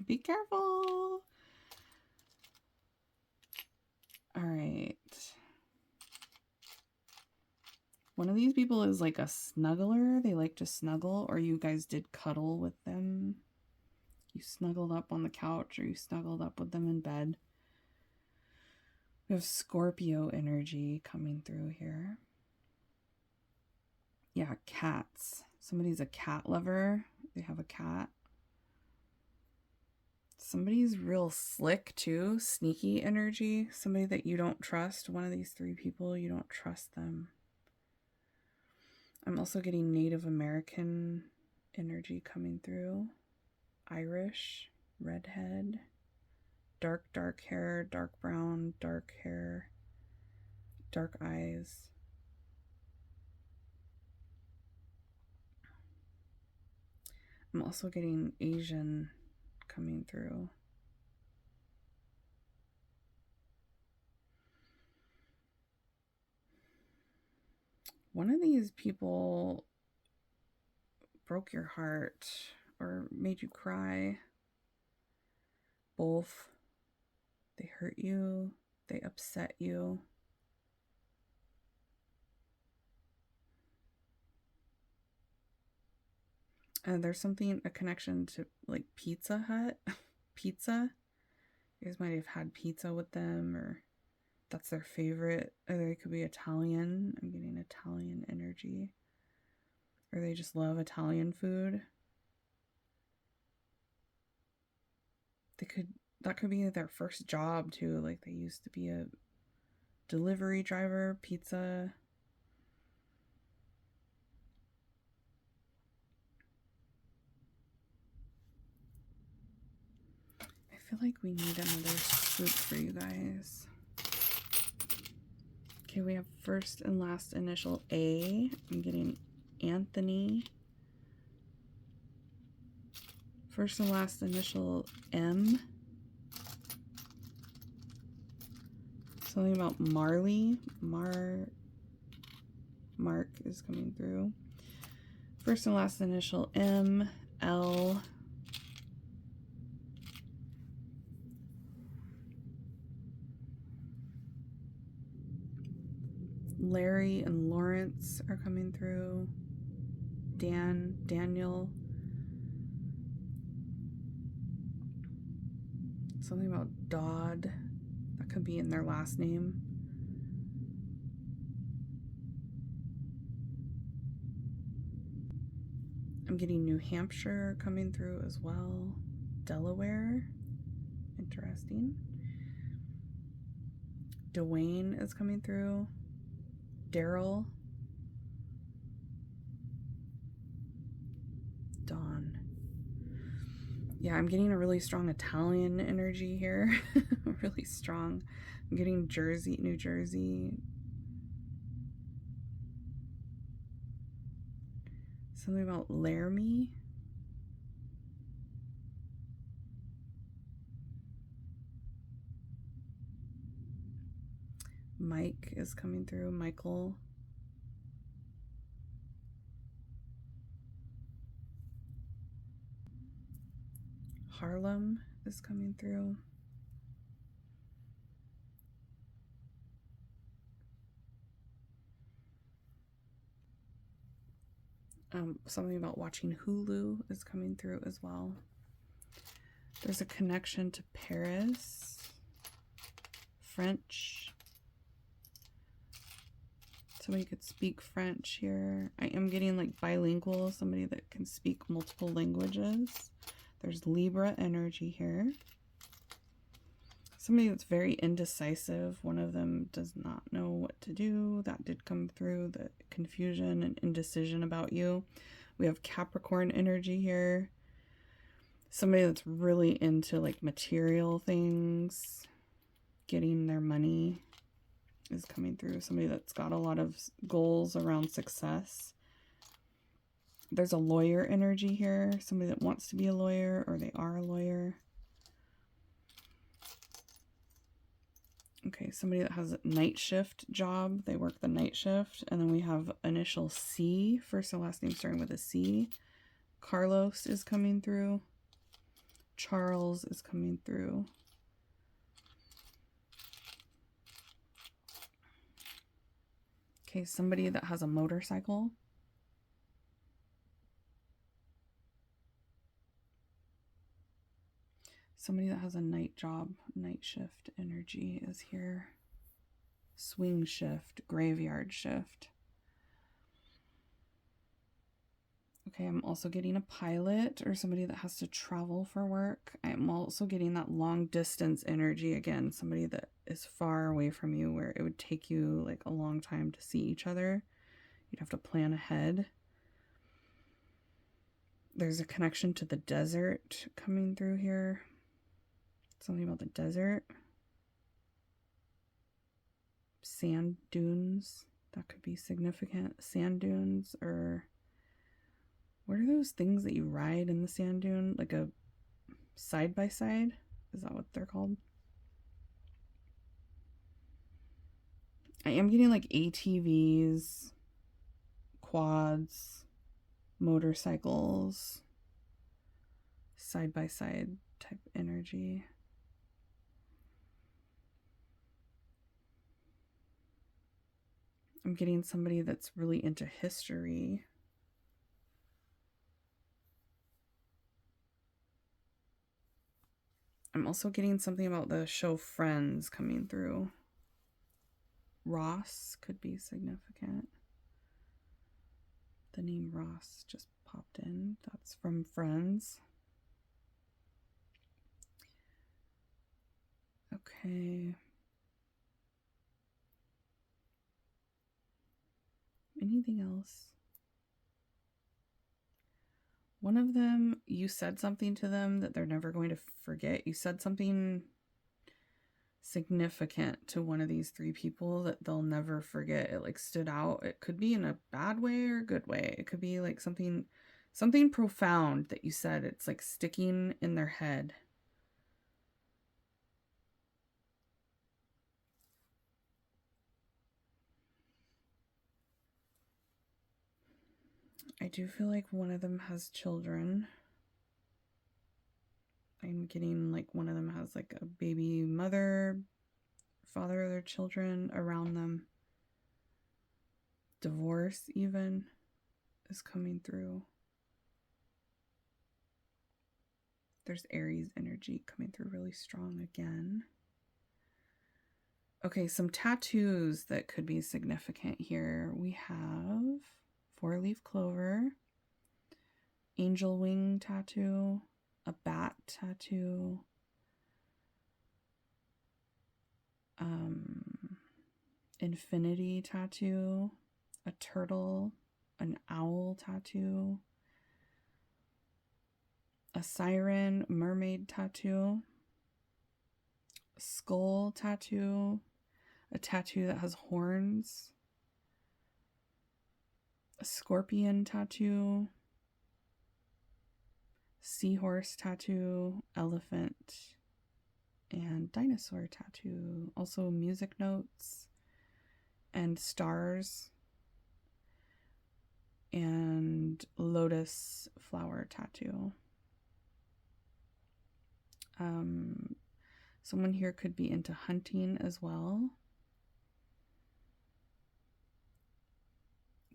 Be careful. All right. One of these people is like a snuggler. They like to snuggle, or you guys did cuddle with them. You snuggled up on the couch, or you snuggled up with them in bed. We have Scorpio energy coming through here. Yeah, cats. Somebody's a cat lover. They have a cat. Somebody's real slick too. Sneaky energy. Somebody that you don't trust. One of these three people, you don't trust them. I'm also getting Native American energy coming through. Irish, redhead, dark hair, dark brown, dark hair, dark eyes. I'm also getting Asian coming through. One of these people broke your heart or made you cry. Both. They hurt you. They upset you. There's something, a connection to like Pizza Hut. Pizza. You guys might have had pizza with them, or that's their favorite. Or they could be Italian. I'm getting Italian energy. Or they just love Italian food. That could be their first job too. Like they used to be a delivery driver, pizza. feel like we need another swoop for you guys. Okay, we have first and last initial A. I'm getting Anthony. First and last initial M. Something about Marley. Mark is coming through. First and last initial M. L. Larry and Lawrence are coming through. Daniel. Something about Dodd. That could be in their last name. I'm getting New Hampshire coming through as well. Delaware. Interesting. Dwayne is coming through. Daryl. Dawn. Yeah, I'm getting a really strong Italian energy here. Really strong. I'm getting Jersey, New Jersey. Something about Laramie. Mike is coming through. Michael. Harlem is coming through. Something about watching Hulu is coming through as well. There's a connection to Paris. French. Somebody could speak French here. I am getting like bilingual, somebody that can speak multiple languages. There's Libra energy here. Somebody that's very indecisive. One of them does not know what to do. That did come through, the confusion and indecision about you. We have Capricorn energy here. Somebody that's really into like material things, getting their money is coming through. Somebody that's got a lot of goals around success. There's a lawyer energy here. Somebody that wants to be a lawyer or they are a lawyer. Okay, somebody that has a night shift job. They work the night shift. And then we have initial C, first and last name starting with a C. Carlos is coming through. Charles is coming through. Okay, somebody that has a motorcycle. Somebody that has a night job, night shift energy is here. Swing shift, graveyard shift. Okay, I'm also getting a pilot or somebody that has to travel for work. I'm also getting that long distance energy again. Somebody that is far away from you where it would take you like a long time to see each other. You'd have to plan ahead. There's a connection to the desert coming through here. Something about the desert. Sand dunes. That could be significant. Sand dunes, or what are those things that you ride in the sand dune? Like a side by side? Is that what they're called? I am getting like ATVs, quads, motorcycles, side by side type energy. I'm getting somebody that's really into history. I'm also getting something about the show Friends coming through. Ross could be significant. The name Ross just popped in. That's from Friends. Okay. Anything else? One of them, you said something to them that they're never going to forget. You said something significant to one of these three people that they'll never forget. It like stood out. It could be in a bad way or a good way. It could be like something profound that you said. It's like sticking in their head. I do feel like one of them has children. I'm getting like one of them has like a baby mother, father of their children around them. Divorce even is coming through. There's Aries energy coming through really strong again. Okay, some tattoos that could be significant here. We have 4-leaf clover, angel wing tattoo, a bat tattoo, infinity tattoo, a turtle, an owl tattoo, a siren, mermaid tattoo, a skull tattoo, a tattoo that has horns, a scorpion tattoo, seahorse tattoo, elephant, and dinosaur tattoo. Also music notes and stars and lotus flower tattoo. Someone here could be into hunting as well.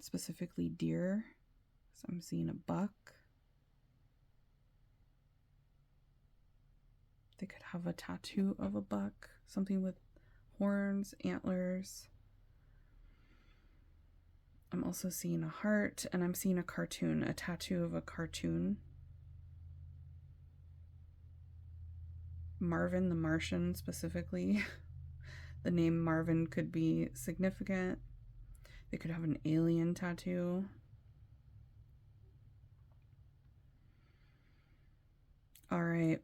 Specifically deer. So I'm seeing a buck. They could have a tattoo of a buck. Something with horns, antlers. I'm also seeing a heart, and I'm seeing a cartoon, a tattoo of a cartoon. Marvin the Martian specifically. The name Marvin could be significant. They could have an alien tattoo. All right.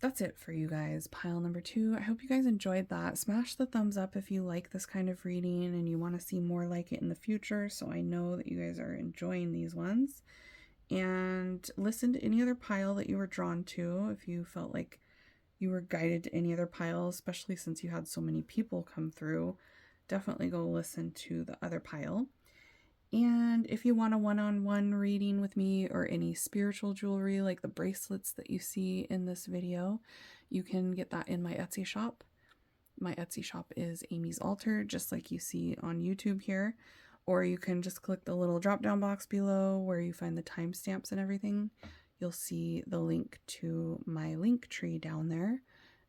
That's it for you guys. Pile number 2. I hope you guys enjoyed that. Smash the thumbs up if you like this kind of reading and you want to see more like it in the future, so I know that you guys are enjoying these ones. And listen to any other pile that you were drawn to if you felt like you were guided to any other pile, especially since you had so many people come through. Definitely go listen to the other pile. And if you want a one-on-one reading with me or any spiritual jewelry like the bracelets that you see in this video, you can get that in my Etsy shop. My Etsy shop is Amy's Altar, just like you see on YouTube here. Or you can just click the little drop-down box below where you find the timestamps and everything. You'll see the link to my Linktree down there.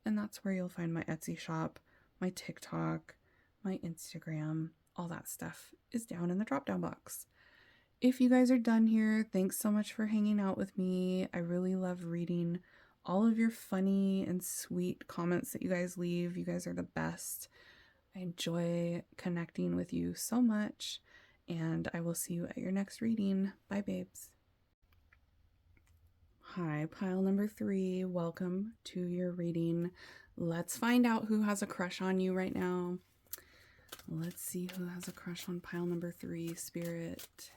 And that's where you'll find my Etsy shop, my TikTok, my Instagram, all that stuff is down in the drop down box. If you guys are done here, thanks so much for hanging out with me. I really love reading all of your funny and sweet comments that you guys leave. You guys are the best. I enjoy connecting with you so much, and I will see you at your next reading. Bye, babes. Hi, pile number 3. Welcome to your reading. Let's find out who has a crush on you right now. Let's see who has a crush on pile number 3, Spirit.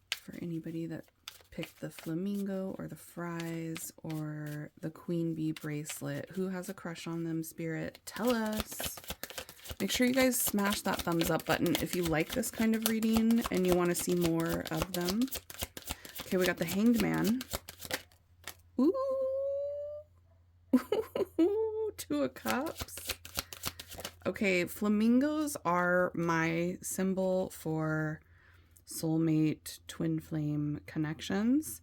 For anybody that picked the flamingo or the fries or the queen bee bracelet, who has a crush on them, Spirit? Tell us. Make sure you guys smash that thumbs up button if you like this kind of reading and you want to see more of them. Okay, we got the Hanged Man. Ooh. Two of Cups. Okay, flamingos are my symbol for soulmate, twin flame connections.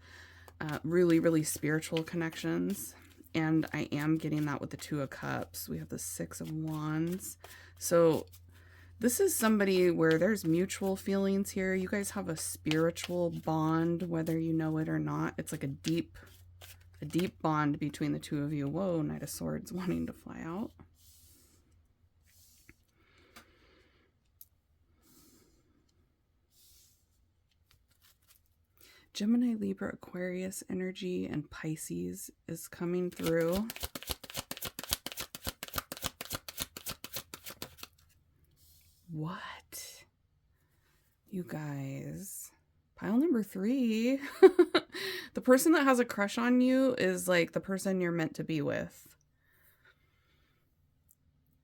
Really, really spiritual connections. And I am getting that with the Two of Cups. We have the Six of Wands. So this is somebody where there's mutual feelings here. You guys have a spiritual bond, whether you know it or not. It's like a deep bond between the two of you. Whoa, Knight of Swords wanting to fly out. Gemini, Libra, Aquarius energy, and Pisces is coming through. What? You guys. Pile number 3. The person that has a crush on you is like the person you're meant to be with.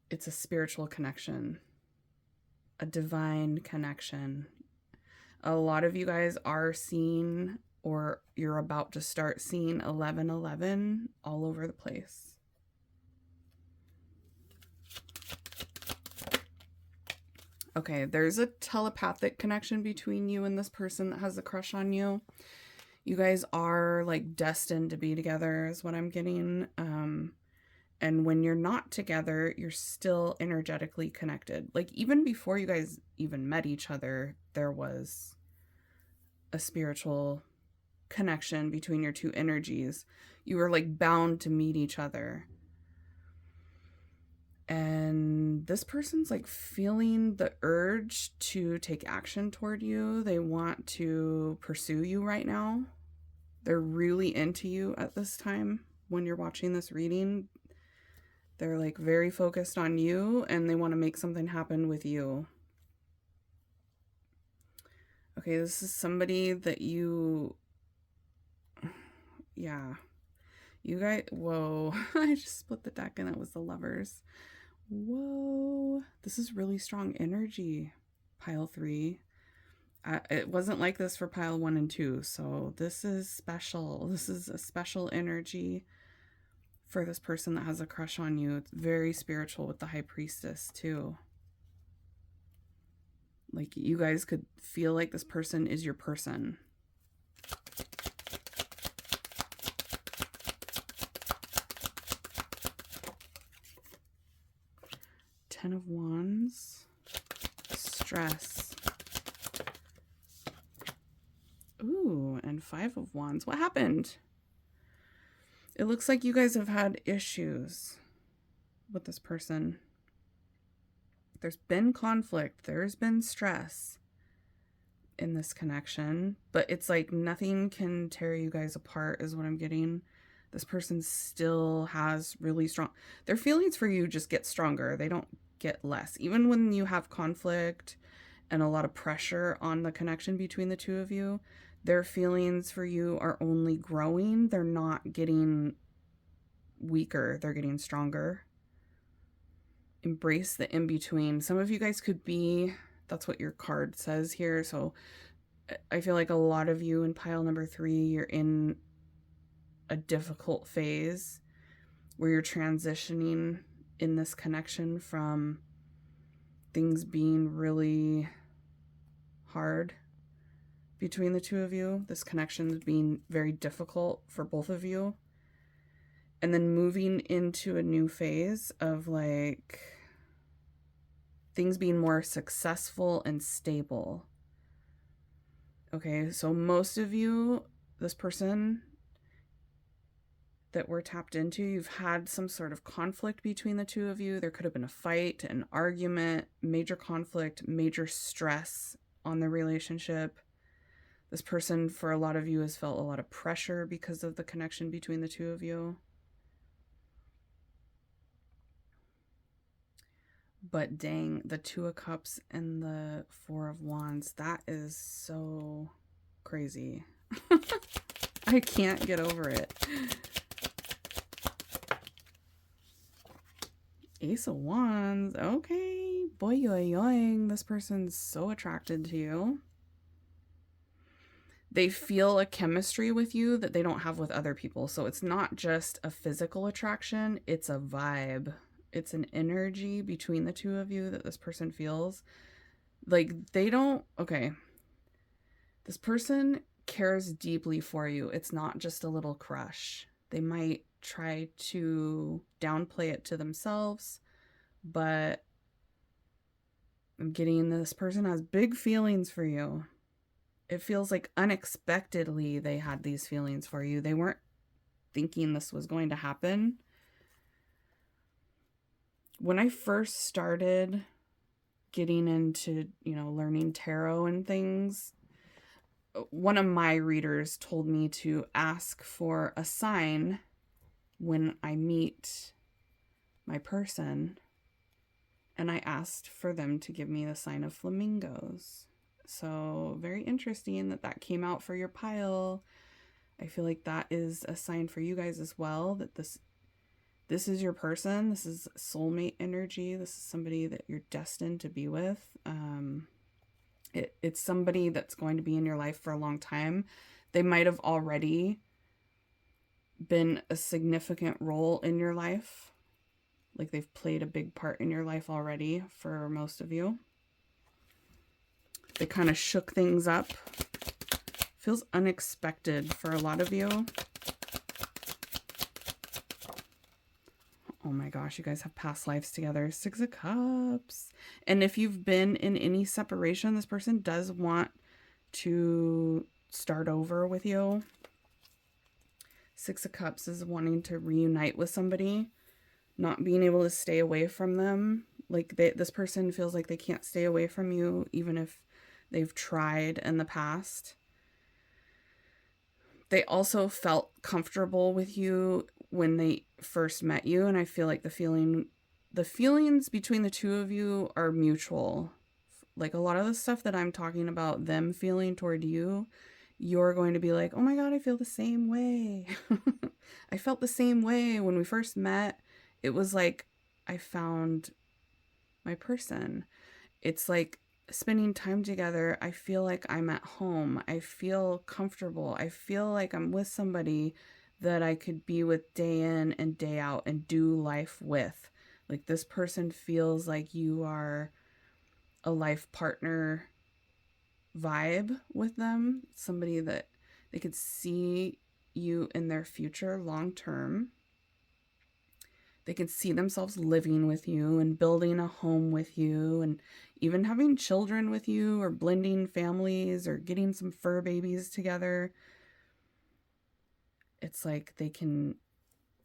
It's a spiritual connection, a divine connection. A lot of you guys are seeing, or you're about to start seeing 1111 all over the place. Okay, there's a telepathic connection between you and this person that has a crush on you. You guys are like destined to be together is what I'm getting. And when you're not together, you're still energetically connected. Like even before you guys even met each other, there was a spiritual connection between your two energies. You were like bound to meet each other. And this person's like feeling the urge to take action toward you. They want to pursue you right now. They're really into you at this time when you're watching this reading. They're like very focused on you and they want to make something happen with you. Okay, this is somebody that you guys, whoa, I just split the deck and it was the Lovers. Whoa, this is really strong energy, pile 3. It wasn't like this for pile 1 and 2, so this is special. This is a special energy for this person that has a crush on you. It's very spiritual with the High Priestess too. Like you guys could feel like this person is your person. Ten of Wands, stress. Ooh, and 5 of Wands. What happened? It looks like you guys have had issues with this person. There's been conflict. There's been stress in this connection, but it's like nothing can tear you guys apart is what I'm getting. This person still has really strong, their feelings for you just get stronger. They don't get less. Even when you have conflict and a lot of pressure on the connection between the two of you, their feelings for you are only growing. They're not getting weaker. They're getting stronger. Embrace the in-between. Some of you guys could be, that's what your card says here. So I feel like a lot of you in pile number 3, you're in a difficult phase where you're transitioning in this connection from things being really hard between the two of you. This connection is being very difficult for both of you. And then moving into a new phase of like things being more successful and stable. Okay, so most of you, this person that we're tapped into, you've had some sort of conflict between the two of you. There could have been a fight, an argument, major conflict, major stress on the relationship. This person, for a lot of you, has felt a lot of pressure because of the connection between the two of you. But dang, the 2 of Cups and the 4 of Wands, that is so crazy. I can't get over it. Ace of Wands. Okay. Boy, yoing. This person's so attracted to you. They feel a chemistry with you that they don't have with other people. So it's not just a physical attraction. It's a vibe. It's an energy between the two of you that this person feels. Like they don't, okay. This person cares deeply for you. It's not just a little crush. They might try to downplay it to themselves, but I'm getting this person has big feelings for you. It feels like unexpectedly they had these feelings for you. They weren't thinking this was going to happen. When I first started getting into, learning tarot and things, one of my readers told me to ask for a sign when I meet my person, and I asked for them to give me the sign of flamingos. So very interesting that that came out for your pile. I feel like that is a sign for you guys as well, that this is your person. This is soulmate energy. This is somebody that you're destined to be with. It's somebody that's going to be in your life for a long time. They might have already been a significant role in your life. Like they've played a big part in your life already for most of you. They kind of shook things up. Feels unexpected for a lot of you. Oh my gosh, you guys have past lives together. 6 of Cups. And if you've been in any separation, this person does want to start over with you. 6 of Cups is wanting to reunite with somebody, not being able to stay away from them. Like this person feels like they can't stay away from you, even if they've tried in the past. They also felt comfortable with you when they first met you, and I feel like the feelings between the two of you are mutual. Like a lot of the stuff that I'm talking about them feeling toward you, you're going to be like, oh my God, I feel the same way. I felt the same way when we first met. It was like I found my person. It's like spending time together. I feel like I'm at home. I feel comfortable. I feel like I'm with somebody that I could be with day in and day out and do life with. Like this person feels like you are a life partner vibe with them. Somebody that they could see you in their future long term. They can see themselves living with you and building a home with you and even having children with you, or blending families, or getting some fur babies together. It's like they can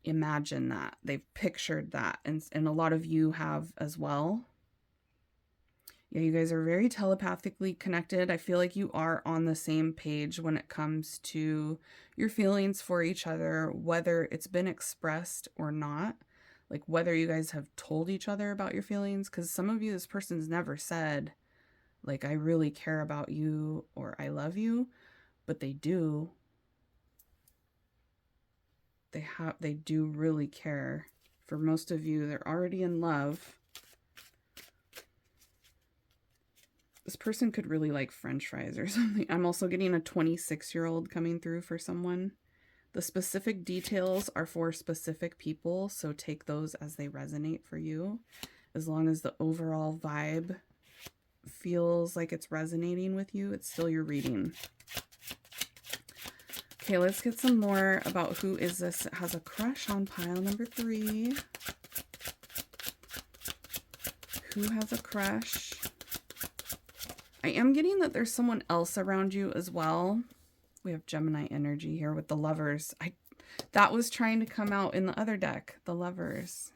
imagine that. They've pictured that. And a lot of you have as well. Yeah, you guys are very telepathically connected. I feel like you are on the same page when it comes to your feelings for each other, whether it's been expressed or not. Like whether you guys have told each other about your feelings, because some of you, this person's never said, like, I really care about you or I love you, but they do. They do really care. For most of you, they're already in love. This person could really like French fries or something. I'm also getting a 26-year-old coming through for someone. The specific details are for specific people, so take those as they resonate for you. As long as the overall vibe feels like it's resonating with you, it's still your reading. Okay, let's get some more about who is this that has a crush on pile number 3. Who has a crush? I am getting that there's someone else around you as well. We have Gemini energy here with the Lovers. That was trying to come out in the other deck, the Lovers,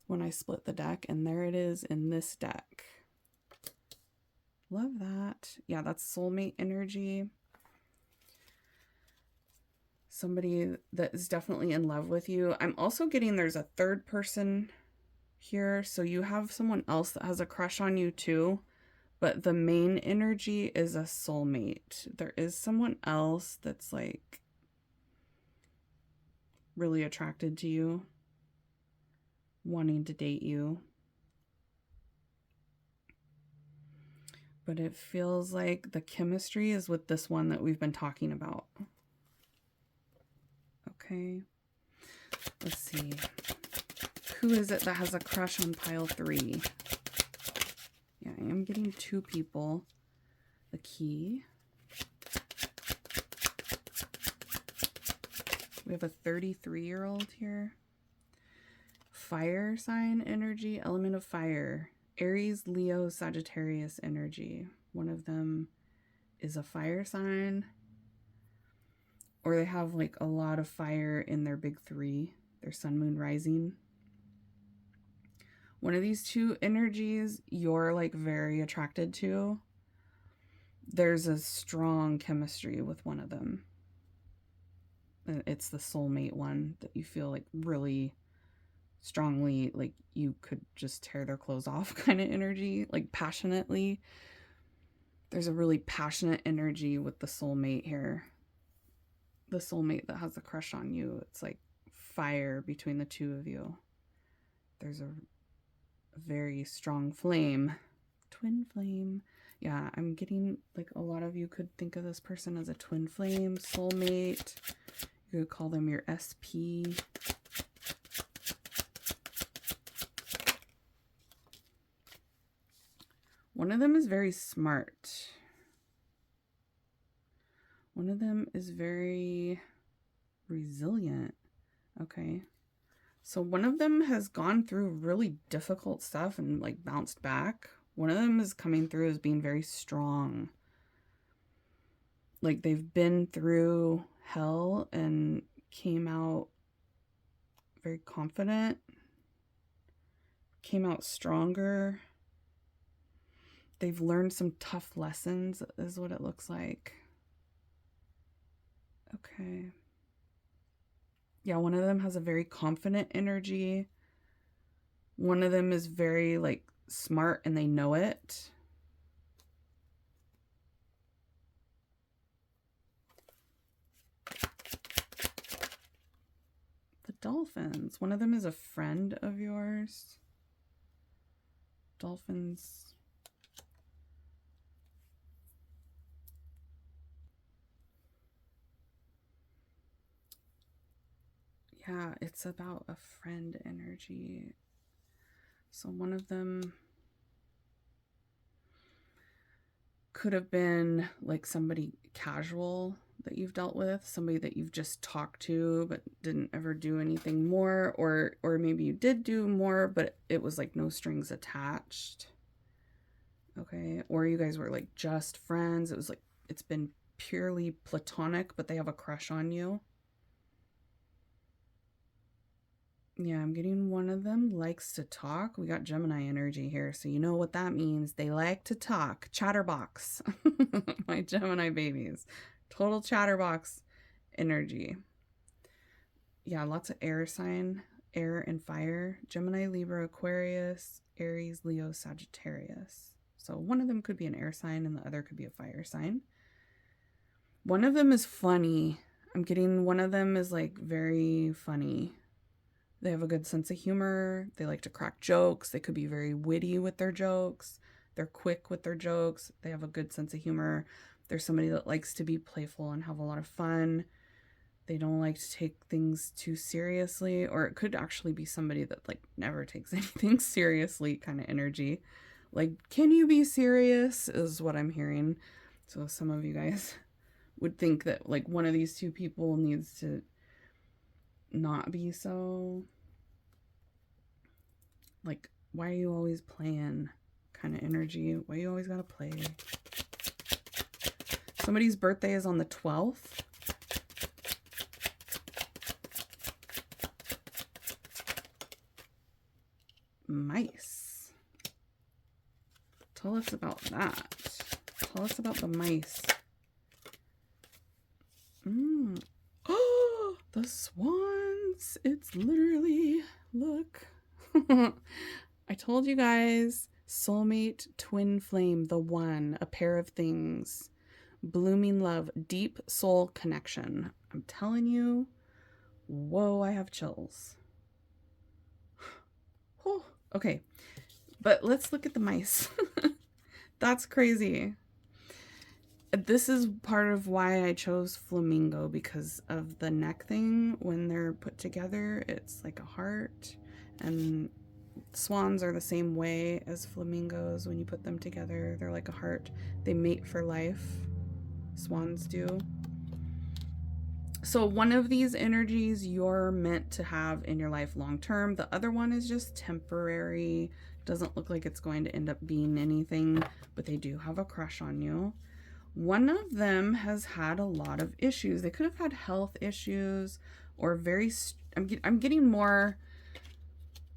when I split the deck, and there it is in this deck. Love that. Yeah, that's soulmate energy. Somebody that is definitely in love with you. I'm also getting there's a third person here, so you have someone else that has a crush on you too. But the main energy is a soulmate. There is someone else that's like really attracted to you, wanting to date you. But it feels like the chemistry is with this one that we've been talking about. Okay. Let's see. Who is it that has a crush on pile 3? Yeah, I am getting 2 people. The key. We have a 33-year-old here. Fire sign energy, element of fire. Aries, Leo, Sagittarius energy. One of them is a fire sign. Or they have like a lot of fire in their big 3. Their sun, moon, rising. One of these 2 energies you're like very attracted to. there's a strong chemistry with one of them. It's the soulmate one that you feel like really strongly, like you could just tear their clothes off kind of energy, like passionately. There's a really passionate energy with the soulmate here. The soulmate that has a crush on you. It's like fire between the two of you. There's a very strong flame. Twin flame. Yeah, I'm getting like a lot of you could think of this person as a twin flame, soulmate. You could call them your SP. One of them is very smart. One of them is very resilient. Okay. So one of them has gone through really difficult stuff and like bounced back. One of them is coming through as being very strong. Like they've been through hell and came out very confident. Came out stronger. They've learned some tough lessons is what it looks like. Okay. Yeah, one of them has a very confident energy. One of them is very like smart and they know it. The dolphins. One of them is a friend of yours. Dolphins. Yeah, it's about a friend energy. So one of them could have been like somebody casual that you've dealt with, somebody that you've just talked to but didn't ever do anything more, or maybe you did do more but it was like no strings attached. Okay, or you guys were like just friends. It was like it's been purely platonic, but they have a crush on you. Yeah, I'm getting one of them likes to talk. We got Gemini energy here, so you know what that means. They like to talk. Chatterbox. My Gemini babies. Total chatterbox energy. Yeah, lots of air sign, air and fire. Gemini, Libra, Aquarius, Aries, Leo, Sagittarius. So one of them could be an air sign and the other could be a fire sign. One of them is funny. I'm getting one of them is like very funny. They have a good sense of humor. They like to crack jokes. They could be very witty with their jokes. They're quick with their jokes. They have a good sense of humor. They're somebody that likes to be playful and have a lot of fun. They don't like to take things too seriously, or it could actually be somebody that like never takes anything seriously kind of energy. Like, can you be serious is what I'm hearing. So some of you guys would think that like one of these two people needs to not be so like, why are you always playing kind of energy? Why you always gotta play? Somebody's birthday is on the 12th. Mice. Tell us about that. Tell us about the mice. Oh, the swans. It's literally, look. I told you guys, soulmate, twin flame, the one, a pair of things, blooming love, deep soul connection. I'm telling you, whoa, I have chills. Oh, okay, but let's look at the mice. That's crazy. This is part of why I chose flamingo, because of the neck thing. When they're put together, it's like a heart, and swans are the same way as flamingos. When you put them together, they're like a heart. They mate for life. Swans do. So one of these energies you're meant to have in your life long term. The other one is just temporary. Doesn't look like it's going to end up being anything, but they do have a crush on you. One of them has had a lot of issues. They could have had health issues, or I'm getting more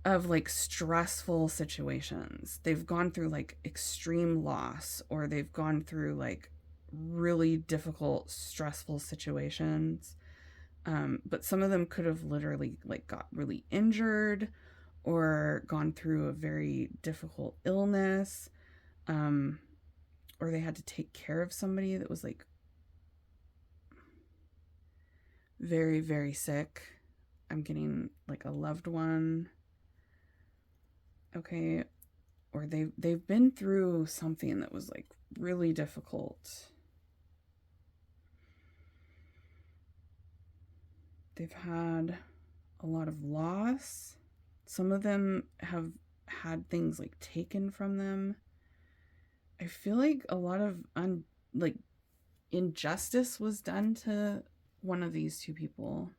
of like stressful situations. They've gone through like extreme loss, or they've gone through like really difficult, stressful situations. But some of them could have literally like got really injured or gone through a very difficult illness, or they had to take care of somebody that was like very, very sick. I'm getting like a loved one. Okay. Or they've been through something that was like really difficult. They've had a lot of loss. Some of them have had things like taken from them. I feel like a lot of like injustice was done to one of these two people.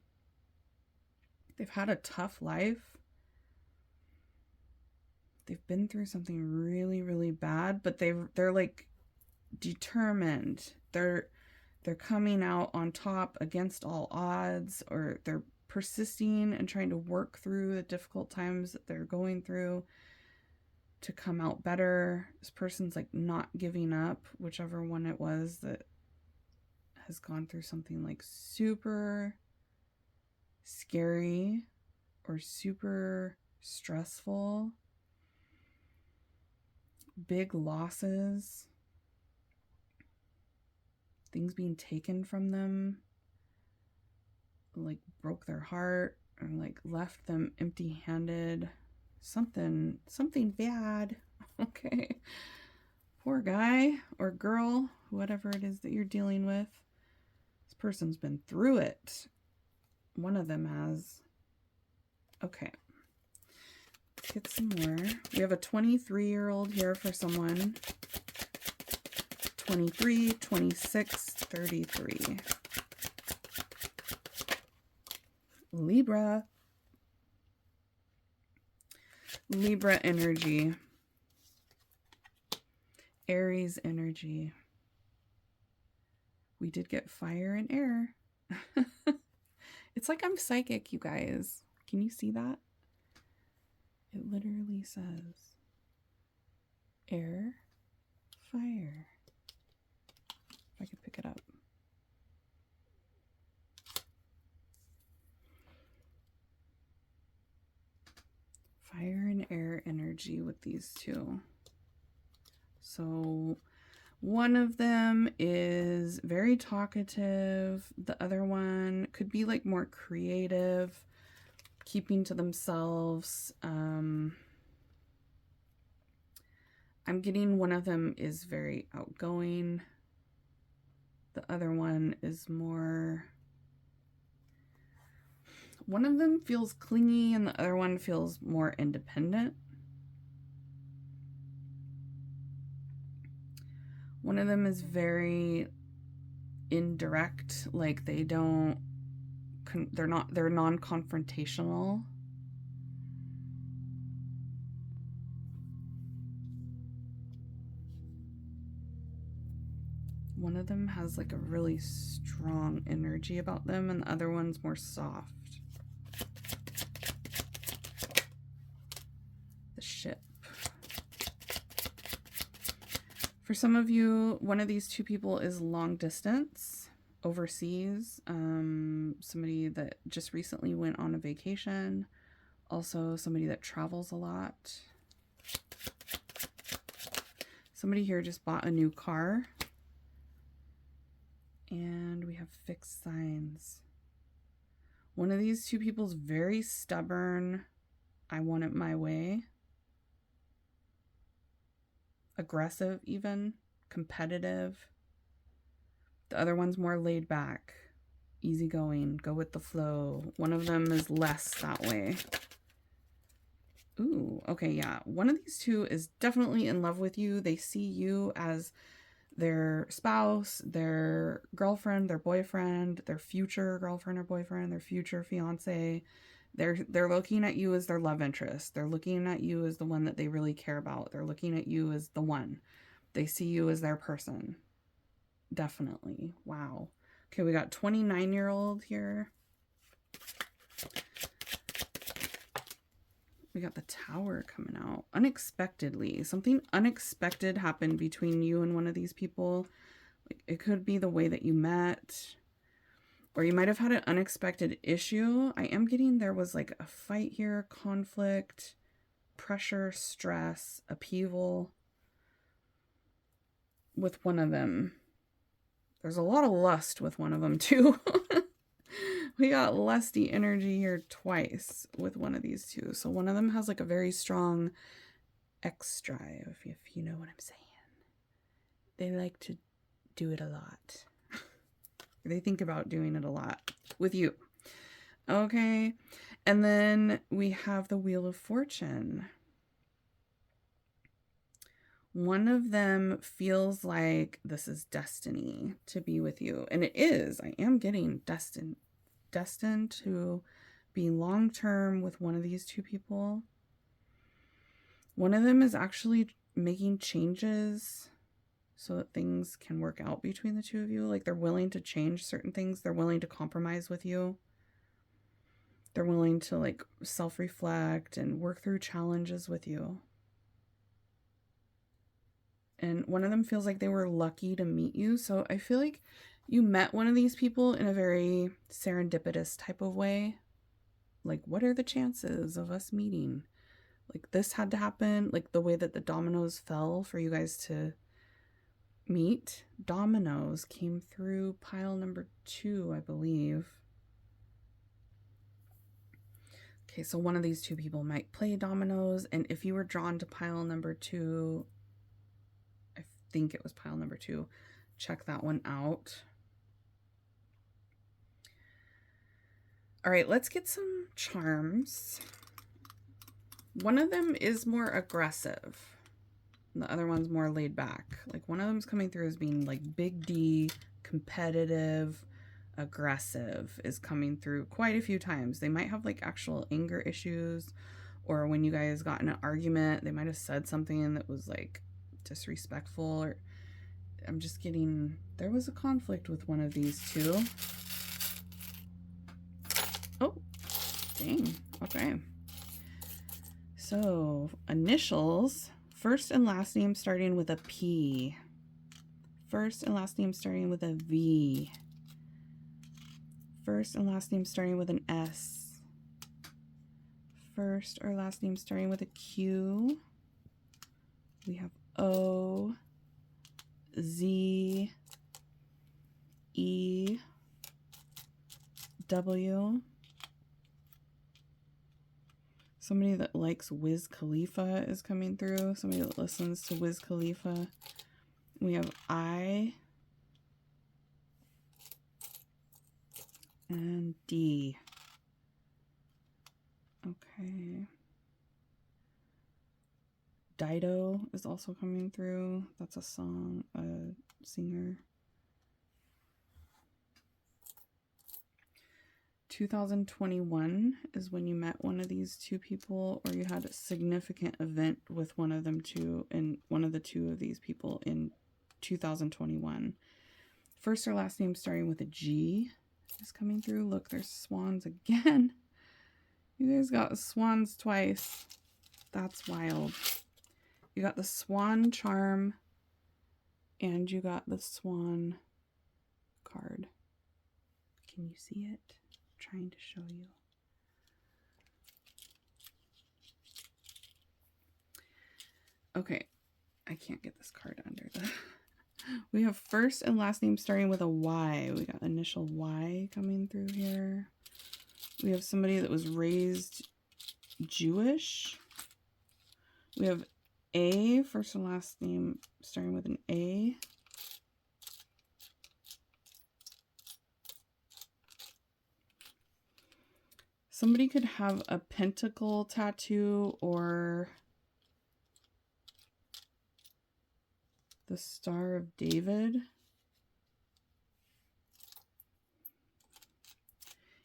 They've had a tough life. They've been through something really, really bad, but they're like determined. They're coming out on top against all odds, or they're persisting and trying to work through the difficult times that they're going through to come out better. This person's like not giving up, whichever one it was that has gone through something like super scary or super stressful, big losses, things being taken from them, like broke their heart or like left them empty-handed. Something bad. Okay. Poor guy or girl, whatever it is that you're dealing with. This person's been through it. One of them has. Okay. Let's get some more. We have a 23-year-old here for someone. 23, 26, 33. Libra. Libra energy. Aries energy. We did get fire and air. It's like I'm psychic, you guys. Can you see that? It literally says air, fire. If I could pick it up. Fire and air energy with these two. So one of them is very talkative. The other one could be like more creative, keeping to themselves. I'm getting one of them is very outgoing. The other one is more... One of them feels clingy and the other one feels more independent. One of them is very indirect, like they're non-confrontational. One of them has like a really strong energy about them and the other one's more soft. The ship. For some of you, one of these two people is long distance, overseas. Somebody that just recently went on a vacation. Also somebody that travels a lot. Somebody here just bought a new car. And we have fixed signs. One of these two people is very stubborn. I want it my way. Aggressive even. Competitive. The other one's more laid back. Easygoing. Go with the flow. One of them is less that way. Ooh, okay, yeah. One of these two is definitely in love with you. They see you as their spouse, their girlfriend, their boyfriend, their future girlfriend or boyfriend, their future fiance. They're looking at you as their love interest. They're looking at you as the one that they really care about. They're looking at you as the one. They see you as their person. Definitely. Wow. Okay, we got 29-year-old here. We got the Tower coming out. Unexpectedly. Something unexpected happened between you and one of these people. Like, it could be the way that you met, or you might have had an unexpected issue. I am getting there was like a fight here, conflict, pressure, stress, upheaval with one of them. There's a lot of lust with one of them too. We got lusty energy here twice with one of these two. So one of them has like a very strong X drive, if you know what I'm saying. They like to do it a lot. They think about doing it a lot with you. Okay. And then we have the Wheel of Fortune. One of them feels like this is destiny to be with you. And it is. I am getting destined to be long-term with one of these two people. One of them is actually making changes so that things can work out between the two of you. Like, they're willing to change certain things. They're willing to compromise with you. They're willing to like self-reflect and work through challenges with you. And one of them feels like they were lucky to meet you. So I feel like you met one of these people in a very serendipitous type of way. Like, what are the chances of us meeting? Like, this had to happen. Like, the way that the dominoes fell for you guys to meet. Dominoes came through pile number 2, I believe. Okay, so one of these two people might play dominoes. And if you were drawn to pile number 2, I think it was pile number 2, check that one out. All right, let's get some charms. One of them is more aggressive. And the other one's more laid back. Like, one of them's coming through as being like big D, competitive, aggressive is coming through quite a few times. They might have like actual anger issues, or when you guys got in an argument, they might have said something that was like disrespectful, or I'm just getting, there was a conflict with one of these two. Oh, dang. Okay. So, initials, first and last name starting with a P. First and last name starting with a V. First and last name starting with an S. First or last name starting with a Q. We have O, Z, E, W. Somebody that likes Wiz Khalifa is coming through. Somebody that listens to Wiz Khalifa. We have I and D. Okay. Dido is also coming through. That's a song, a singer. 2021 is when you met one of these two people, or you had a significant event with one of them two, and one of the two of these people in 2021. First or last name starting with a G is coming through. Look, there's swans again. You guys got swans twice. That's wild. You got the swan charm, and you got the swan card. Can you see it? Trying to show you. Okay, I can't get this card under the... We have first and last name starting with a Y. We got initial Y coming through here. We have somebody that was raised Jewish. We have A, first and last name starting with an A. Somebody could have a pentacle tattoo or the Star of David.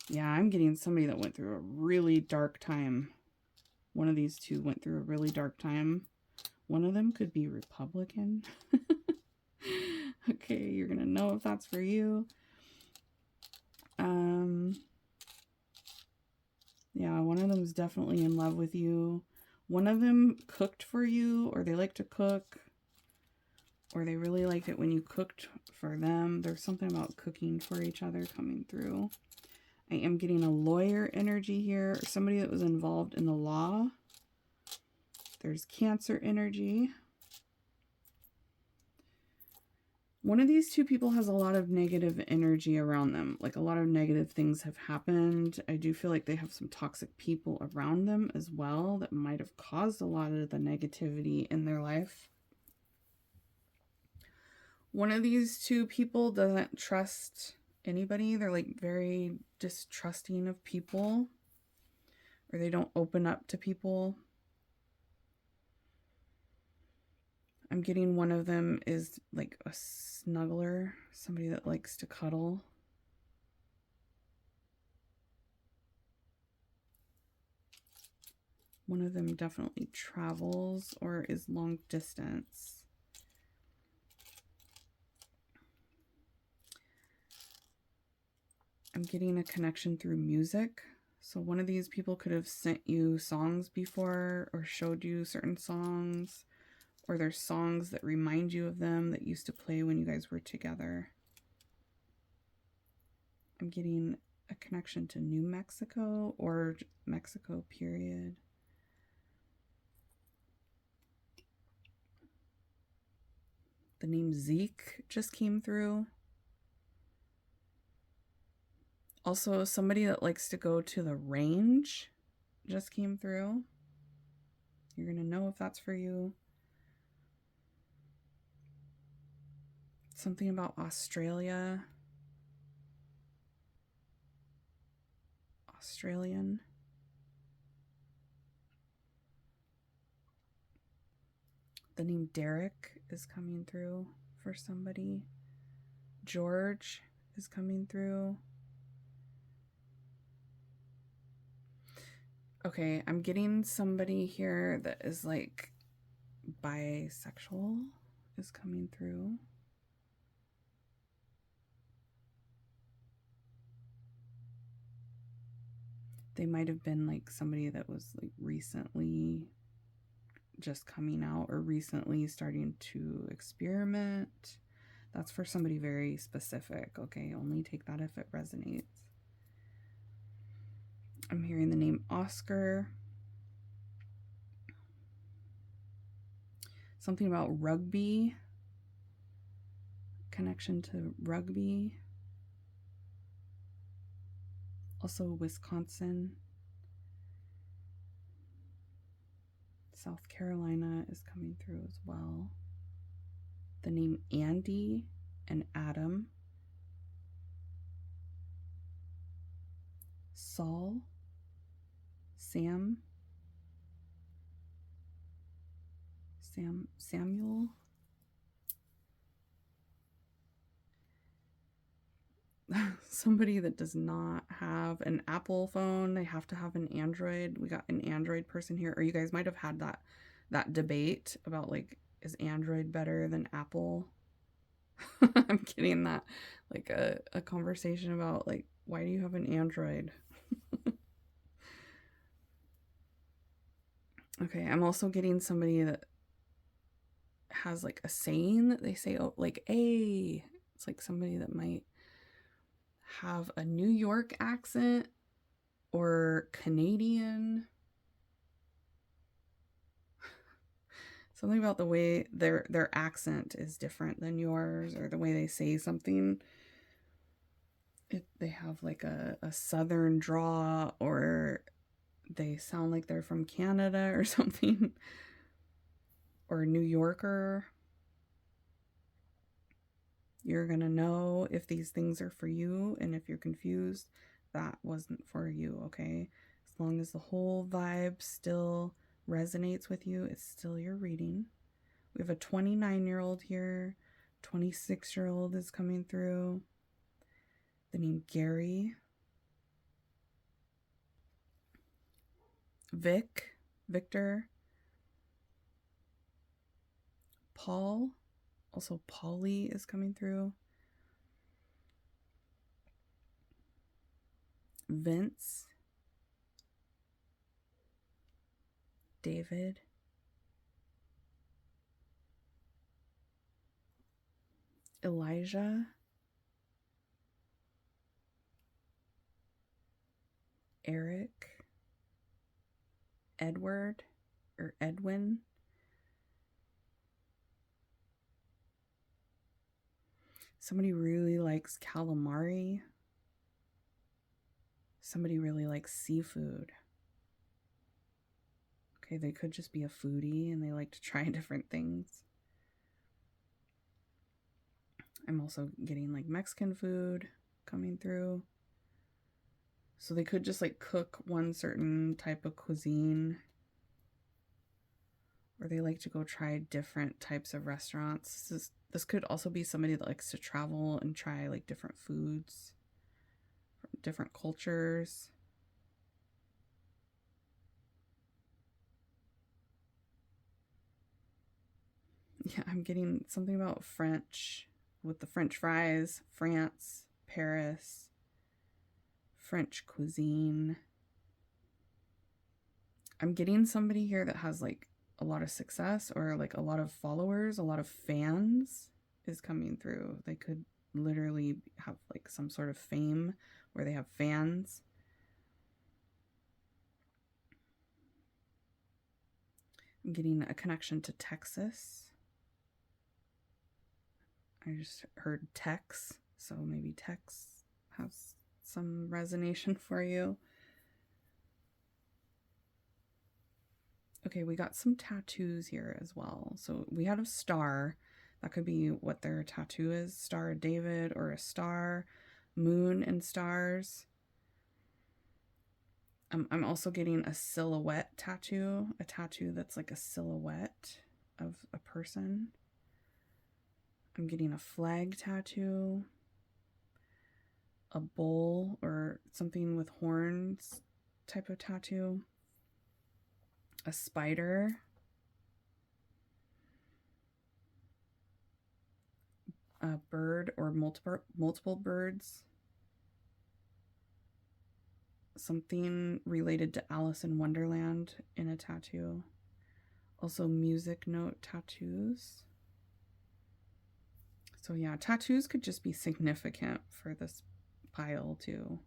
Yeah, I'm getting somebody that went through a really dark time. One of these two went through a really dark time. One of them could be Republican. Okay, you're going to know if that's for you. Yeah, one of them is definitely in love with you. One of them cooked for you, or they like to cook. or they really liked it when you cooked for them. There's something about cooking for each other coming through. I am getting a lawyer energy here, or somebody that was involved in the law. There's Cancer energy. One of these two people has a lot of negative energy around them. Like a lot of negative things have happened. I do feel like they have some toxic people around them as well that might have caused a lot of the negativity in their life. One of these two people doesn't trust anybody. They're like very distrusting of people, or they don't open up to people. I'm getting one of them is like a snuggler, somebody that likes to cuddle. One of them definitely travels or is long distance. I'm getting a connection through music. So one of these people could have sent you songs before or showed you certain songs, or there's songs that remind you of them that used to play when you guys were together. I'm getting a connection to New Mexico or Mexico, period. The name Zeke just came through. Also, somebody that likes to go to the range just came through. You're going to know if that's for you. Something about Australia. Australian. The name Derek is coming through for somebody. George is coming through. Okay, I'm getting somebody here that is like bisexual is coming through. They might have been like somebody that was like recently just coming out or recently starting to experiment. That's for somebody very specific, okay? Only take that if it resonates. I'm hearing the name Oscar. Something about rugby. Connection to rugby. Also Wisconsin. South Carolina is coming through as well. The name Andy and Adam. Saul. Samuel. Somebody that does not have an Apple phone. They have to have an Android. We got an Android person here. Or you guys might have had that debate about like, is Android better than Apple? I'm getting that, like a conversation about like, why do you have an Android? Okay, I'm also getting somebody that has like a saying that they say, oh, like, hey. It's like somebody that might have a New York accent or Canadian. Something about the way their accent is different than yours, or the way they say something. They have like a southern draw, or they sound like they're from Canada or something, or New Yorker. You're gonna know if these things are for you, and if you're confused, that wasn't for you, okay? As long as the whole vibe still resonates with you, it's still your reading. We have a 29-year-old here. 26-year-old is coming through. The name Gary. Victor. Paul. Also Polly is coming through. Vince. David. Elijah, Eric, Edward, or Edwin. Somebody really likes calamari. Somebody really likes seafood. Okay, they could just be a foodie and they like to try different things. I'm also getting like Mexican food coming through. So they could just like cook one certain type of cuisine. Or they like to go try different types of restaurants. This could also be somebody that likes to travel and try like different foods, different cultures. Yeah, I'm getting something about French with the French fries, France, Paris, French cuisine. I'm getting somebody here that has like a lot of success or like a lot of followers, a lot of fans is coming through. They could literally have like some sort of fame where they have fans. I'm getting a connection to Texas. I just heard Tex, so maybe Tex has some resonation for you. Okay, we got some tattoos here as well. So we had a star. That could be what their tattoo is. Star of David or a star, moon and stars. I'm also getting a silhouette tattoo, a tattoo that's like a silhouette of a person. I'm getting a flag tattoo, a bull or something with horns type of tattoo, a spider, a bird or multiple birds, something related to Alice in Wonderland in a tattoo. Also music note tattoos. So yeah, tattoos could just be significant for this pile too,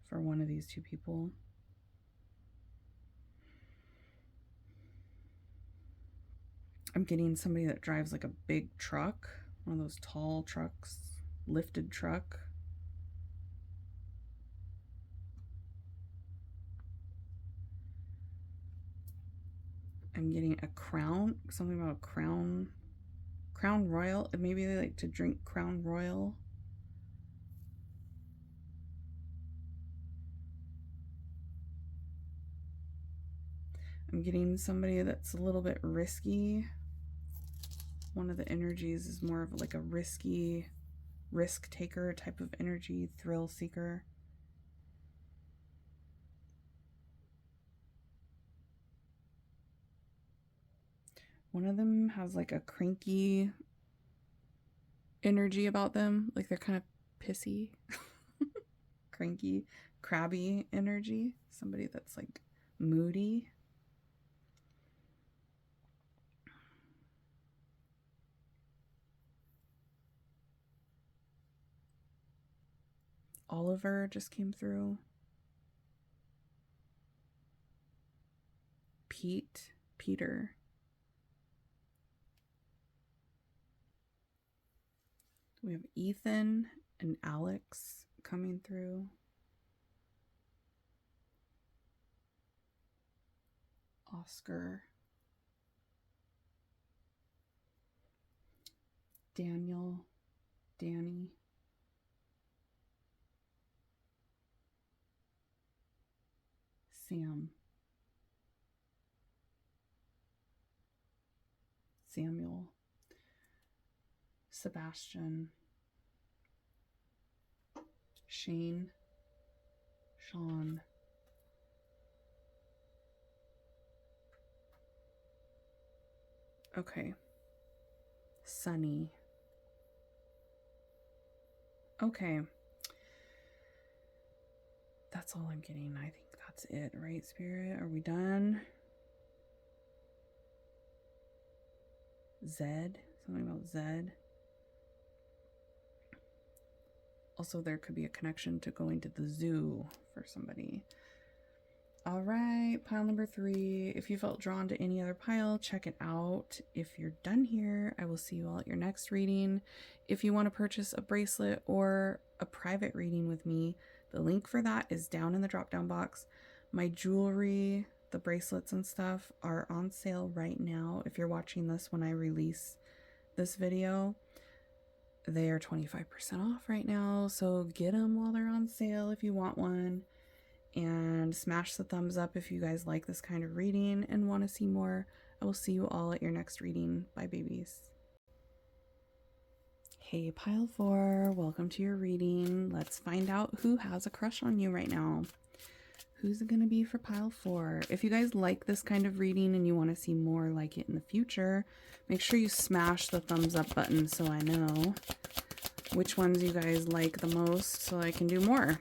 for one of these two people. I'm getting somebody that drives like a big truck, one of those tall trucks, lifted truck. I'm getting a crown, something about a crown royal. Maybe they like to drink Crown Royal. I'm getting somebody that's a little bit risky. One of the energies is more of like a risky, risk taker type of energy, thrill seeker. One of them has like a cranky energy about them, like they're kind of pissy, cranky, crabby energy. Somebody that's like moody. Oliver just came through. Peter. We have Ethan and Alex coming through. Oscar. Daniel. Danny. Sam. Samuel. Sebastian. Shane. Sean. Okay. Sunny. Okay. That's all I'm getting. I think that's it, right, Spirit? Are we done? Zed. Something about Zed. Also, there could be a connection to going to the zoo for somebody. All right, pile number 3. If you felt drawn to any other pile, check it out. If you're done here, I will see you all at your next reading. If you want to purchase a bracelet or a private reading with me, the link for that is down in the drop-down box. My jewelry, the bracelets and stuff are on sale right now. If you're watching this when I release this video, they are 25% off right now. So get them while they're on sale if you want one. And smash the thumbs up if you guys like this kind of reading and want to see more. I will see you all at your next reading. Bye, babies. Hey, pile 4, welcome to your reading. Let's find out who has a crush on you right now. Who's it going to be for pile 4? If you guys like this kind of reading and you want to see more like it in the future, make sure you smash the thumbs up button so I know which ones you guys like the most so I can do more.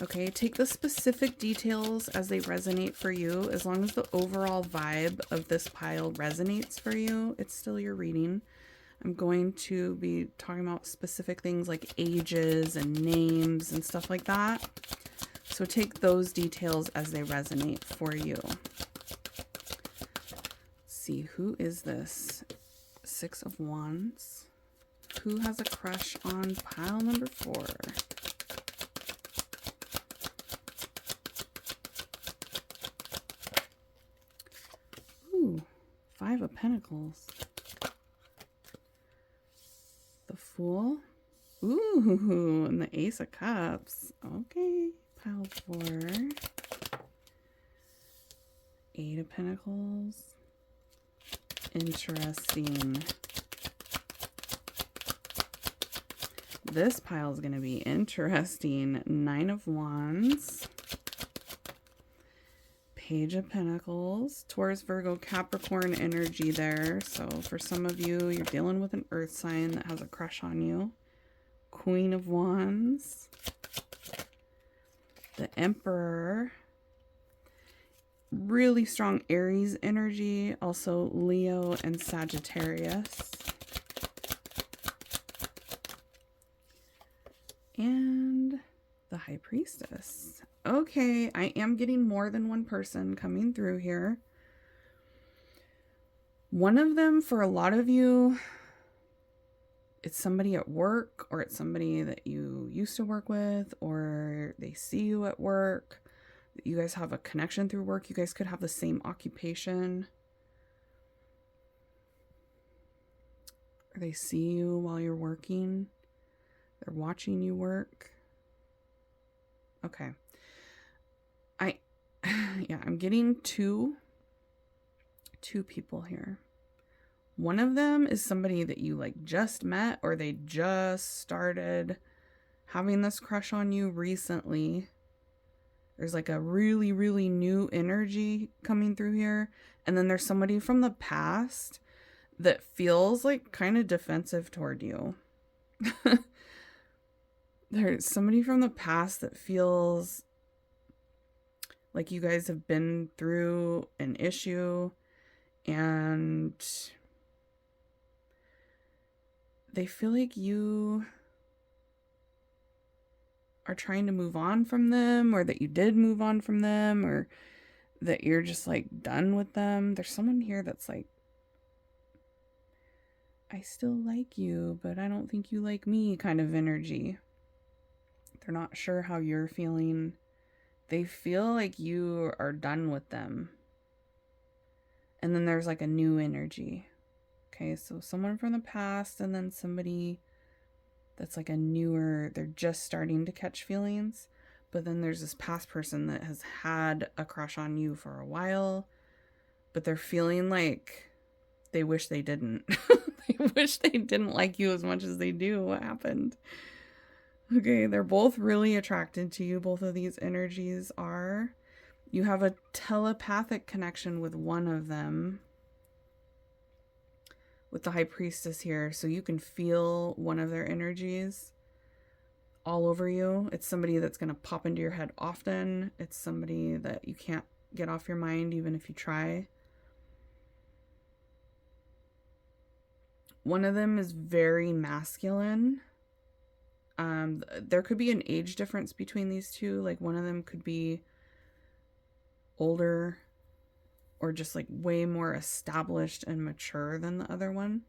Okay, take the specific details as they resonate for you. As long as the overall vibe of this pile resonates for you, it's still your reading. I'm going to be talking about specific things like ages and names and stuff like that. So take those details as they resonate for you. Let's see, who is this? 6 of Wands. Who has a crush on pile number 4? Ooh, 5 of Pentacles. The Fool. Ooh, and the Ace of Cups. Okay, pile 4. 8 of Pentacles. Interesting. This pile is going to be interesting. 9 of Wands. Page of Pentacles. Taurus, Virgo, Capricorn energy there. So for some of you, you're dealing with an earth sign that has a crush on you. Queen of Wands. The Emperor. Really strong Aries energy. Also Leo and Sagittarius. And the High Priestess. Okay, I am getting more than one person coming through here. One of them, for a lot of you, it's somebody at work, or it's somebody that you used to work with, or they see you at work. You guys have a connection through work. You guys could have the same occupation. Or they see you while you're working. They're watching you work. Okay. I'm getting two people here. One of them is somebody that you like just met, or they just started having this crush on you recently. There's like a really, really new energy coming through here. And then there's somebody from the past that feels like kind of defensive toward you. There's somebody from the past that feels like you guys have been through an issue and they feel like you are trying to move on from them, or that you did move on from them, or that you're just like done with them. There's someone here that's like, I still like you, but I don't think you like me kind of energy. They're not sure how you're feeling. They feel like you are done with them. And then there's like a new energy. Okay, so someone from the past, and then somebody that's like a newer, they're just starting to catch feelings. But then there's this past person that has had a crush on you for a while, but they're feeling like they wish they didn't. They wish they didn't like you as much as they do. What happened? Okay, they're both really attracted to you. Both of these energies are. You have a telepathic connection with one of them, with the High Priestess here. So you can feel one of their energies all over you. It's somebody that's going to pop into your head often. It's somebody that you can't get off your mind even if you try. One of them is very masculine. There could be an age difference between these two. Like one of them could be older or just like way more established and mature than the other one.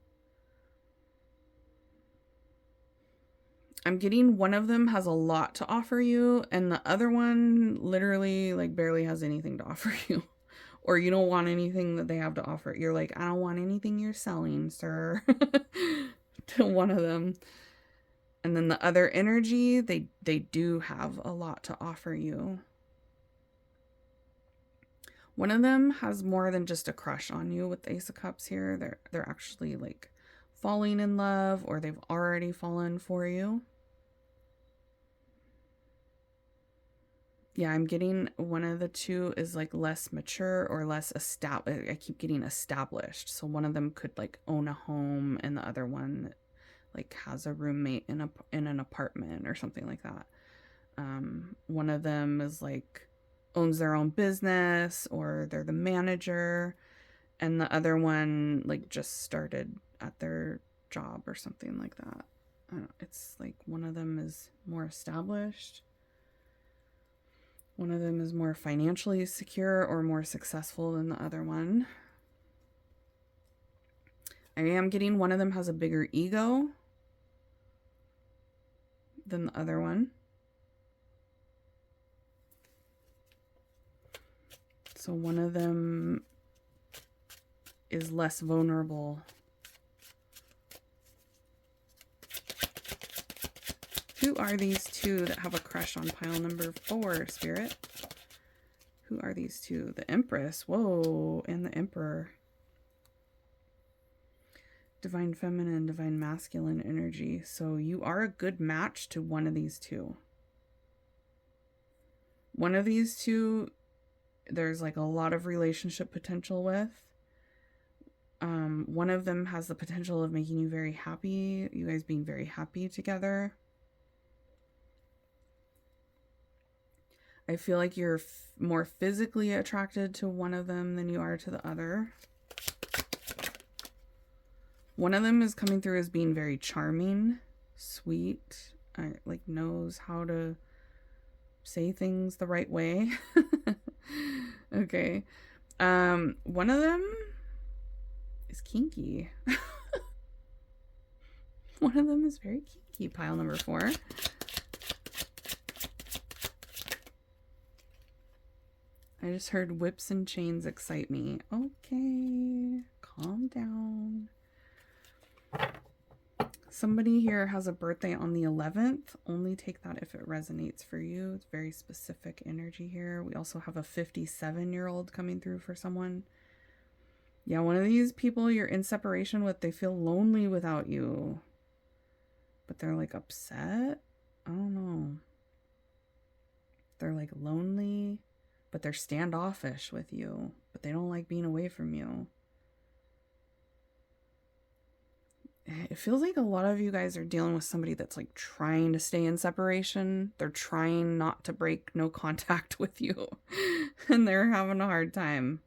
I'm getting one of them has a lot to offer you, and the other one literally like barely has anything to offer you. Or you don't want anything that they have to offer. You're like, I don't want anything you're selling, sir. To one of them. And then the other energy, they do have a lot to offer you. One of them has more than just a crush on you with the Ace of Cups here. They're actually like falling in love, or they've already fallen for you. Yeah, I'm getting one of the two is like less mature or less established. I keep getting established. So one of them could like own a home, and the other one like has a roommate in an apartment or something like that. One of them is like owns their own business, or they're the manager, and the other one like just started at their job or something like that. I don't know, it's like one of them is more established. One of them is more financially secure or more successful than the other one. I am getting one of them has a bigger ego than the other one. So one of them is less vulnerable. Who are these two that have a crush on pile number 4, Spirit? Who are these two? The Empress. Whoa. And the Emperor. Divine Feminine, Divine Masculine energy. So you are a good match to one of these two. One of these two, there's like a lot of relationship potential with. One of them has the potential of making you very happy. You guys being very happy together. I feel like you're more physically attracted to one of them than you are to the other. One of them is coming through as being very charming, sweet, like knows how to say things the right way. Okay. One of them is kinky. One of them is very kinky, pile number 4. I just heard whips and chains excite me. Okay, calm down. Somebody here has a birthday on the 11th. Only take that if it resonates for you. It's very specific energy here. We also have a 57-year-old coming through for someone. Yeah, one of these people you're in separation with, they feel lonely without you. But they're like upset. I don't know. They're like lonely, but they're standoffish with you. But they don't like being away from you. It feels like a lot of you guys are dealing with somebody that's like trying to stay in separation. They're trying not to break no contact with you. And they're having a hard time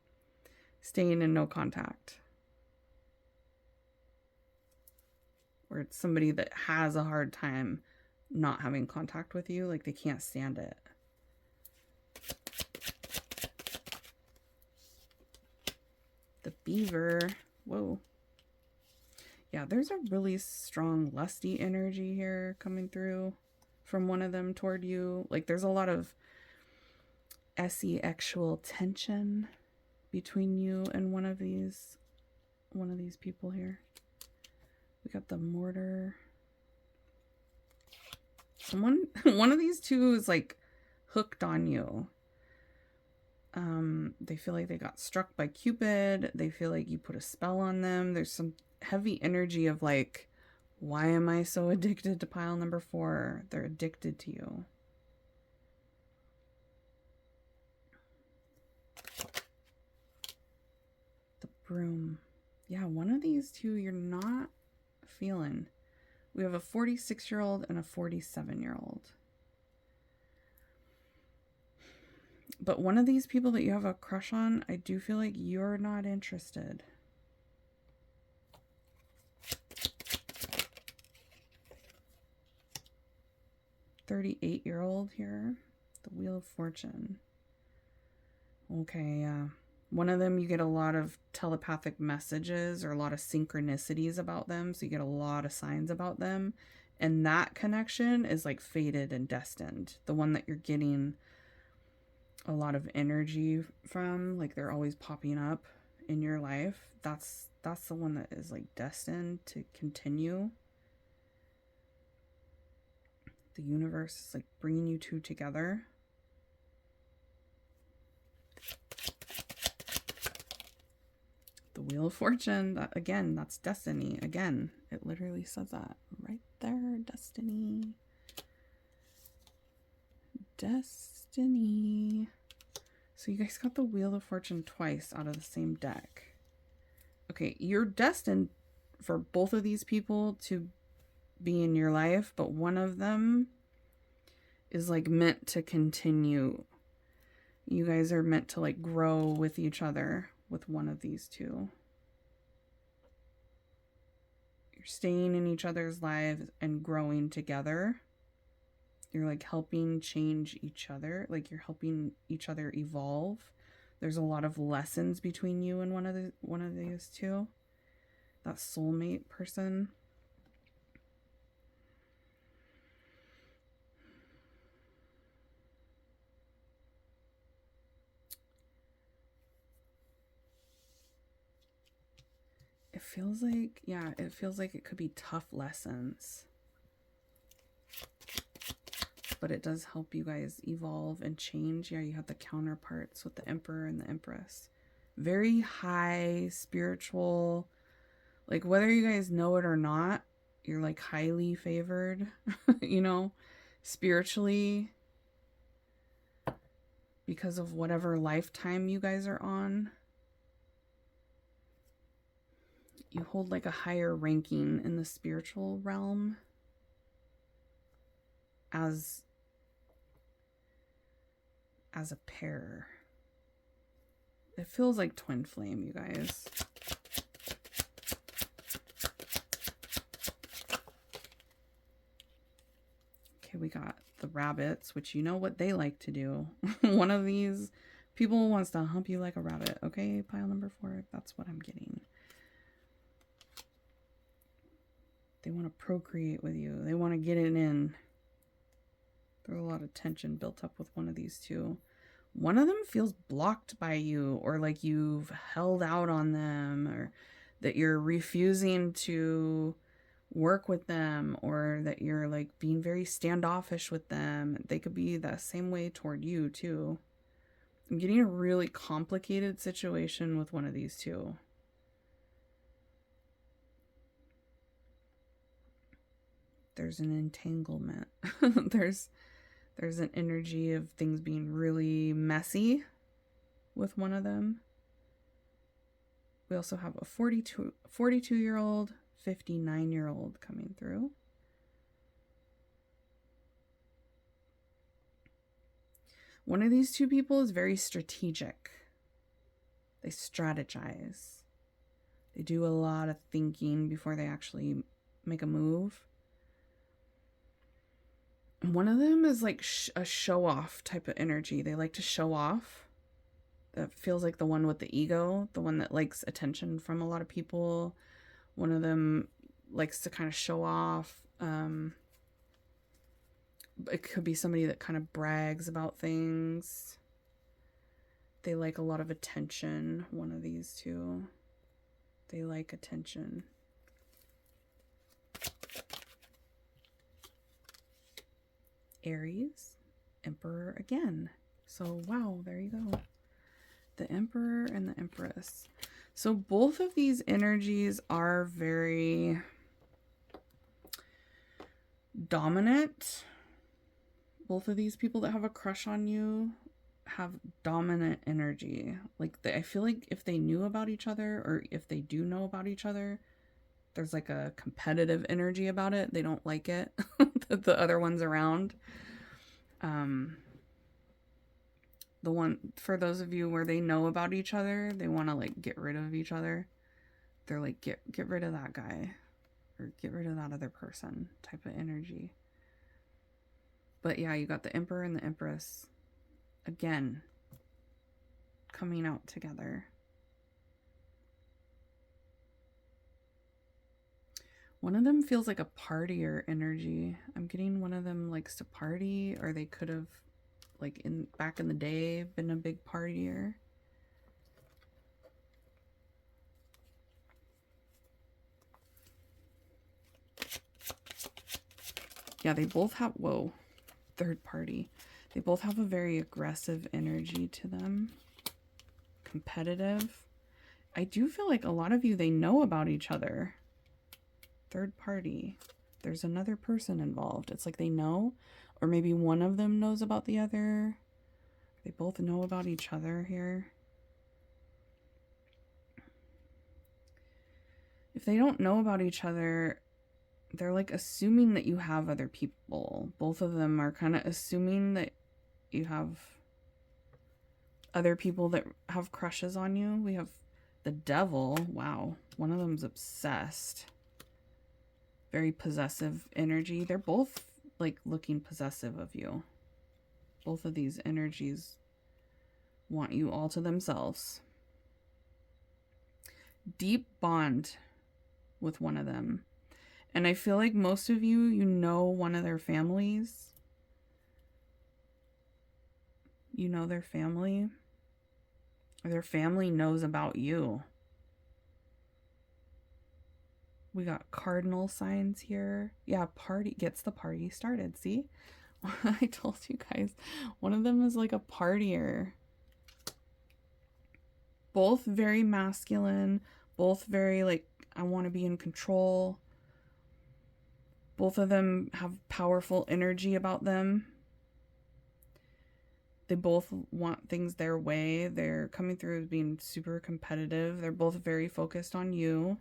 staying in no contact. Or it's somebody that has a hard time not having contact with you. Like they can't stand it. The Beaver. Whoa. Yeah, there's a really strong lusty energy here coming through from one of them toward you. Like there's a lot of sexual tension between you and one of these people here. We got the Mortar. One of these two is like hooked on you. They feel like they got struck by Cupid. They feel like you put a spell on them. There's some heavy energy of like, why am I so addicted to pile number 4? They're addicted to you. The Broom. Yeah, one of these two you're not feeling. We have a 46-year-old and a 47-year-old. But one of these people that you have a crush on, I do feel like you're not interested. 38-year-old here. The Wheel of Fortune. Okay, yeah. One of them, you get a lot of telepathic messages or a lot of synchronicities about them. So you get a lot of signs about them. And that connection is like fated and destined. The one that you're getting a lot of energy from, like they're always popping up in your life. That's the one that is like destined to continue. The universe is like bringing you two together. The Wheel of Fortune, that, again, that's destiny. Again, it literally says that right there. Destiny. Destiny. So you guys got the Wheel of Fortune twice out of the same deck. Okay, you're destined for both of these people to be in your life, but one of them is like meant to continue. You guys are meant to like grow with each other with one of these two. You're staying in each other's lives and growing together. You're like helping change each other. Like you're helping each other evolve. There's a lot of lessons between you and one of these two. That soulmate person. It feels like, yeah, it feels like it could be tough lessons. But it does help you guys evolve and change. Yeah, you have the counterparts with the Emperor and the Empress. Very high spiritual, like whether you guys know it or not, you're like highly favored, you know, spiritually because of whatever lifetime you guys are on. You hold like a higher ranking in the spiritual realm as a pair. It feels like twin flame, you guys. Okay, we got the rabbits, which you know what they like to do. One of these people wants to hump you like a rabbit. Okay, pile number 4. That's what I'm getting. They want to procreate with you. They want to get it in. There's a lot of tension built up with one of these two. One of them feels blocked by you, or like you've held out on them, or that you're refusing to work with them, or that you're like being very standoffish with them. They could be the same way toward you too. I'm getting a really complicated situation with one of these two. There's an entanglement. There's an energy of things being really messy with one of them. We also have a 42-year-old, 59-year-old coming through. One of these two people is very strategic. They strategize. They do a lot of thinking before they actually make a move. One of them is like a show-off type of energy. They like to show off. That feels like the one with the ego, the one that likes attention from a lot of people. One of them likes to kind of show off. It could be somebody that kind of brags about things. They like a lot of attention. One of these two. They like attention. Aries, Emperor again. So, wow, there you go. The Emperor and the Empress. So both of these energies are very dominant. Both of these people that have a crush on you have dominant energy. Like I feel like if they knew about each other, or if they do know about each other, there's like a competitive energy about it. They don't like it that the other one's around. The one, for those of you where they know about each other, they want to like get rid of each other. They're like, get rid of that guy, or get rid of that other person type of energy. But yeah, you got the Emperor and the Empress again coming out together. One of them feels like a partier energy. I'm getting one of them likes to party, or they could have, like, back in the day, been a big partier. Yeah, they both have, whoa, third party. They both have a very aggressive energy to them. Competitive. I do feel like a lot of you, they know about each other. Third party. There's another person involved. It's like they know, or maybe one of them knows about the other. They both know about each other here. If they don't know about each other, they're like assuming that you have other people. Both of them are kind of assuming that you have other people that have crushes on you. We have the Devil. Wow. One of them's obsessed. Very possessive energy. They're both like looking possessive of you. Both of these energies want you all to themselves. Deep bond with one of them. And I feel like most of you, you know one of their families. You know their family. Or their family knows about you. We got cardinal signs here. Yeah, party gets the party started. See? I told you guys. One of them is like a partier. Both very masculine. Both very like, I want to be in control. Both of them have powerful energy about them. They both want things their way. They're coming through as being super competitive. They're both very focused on you.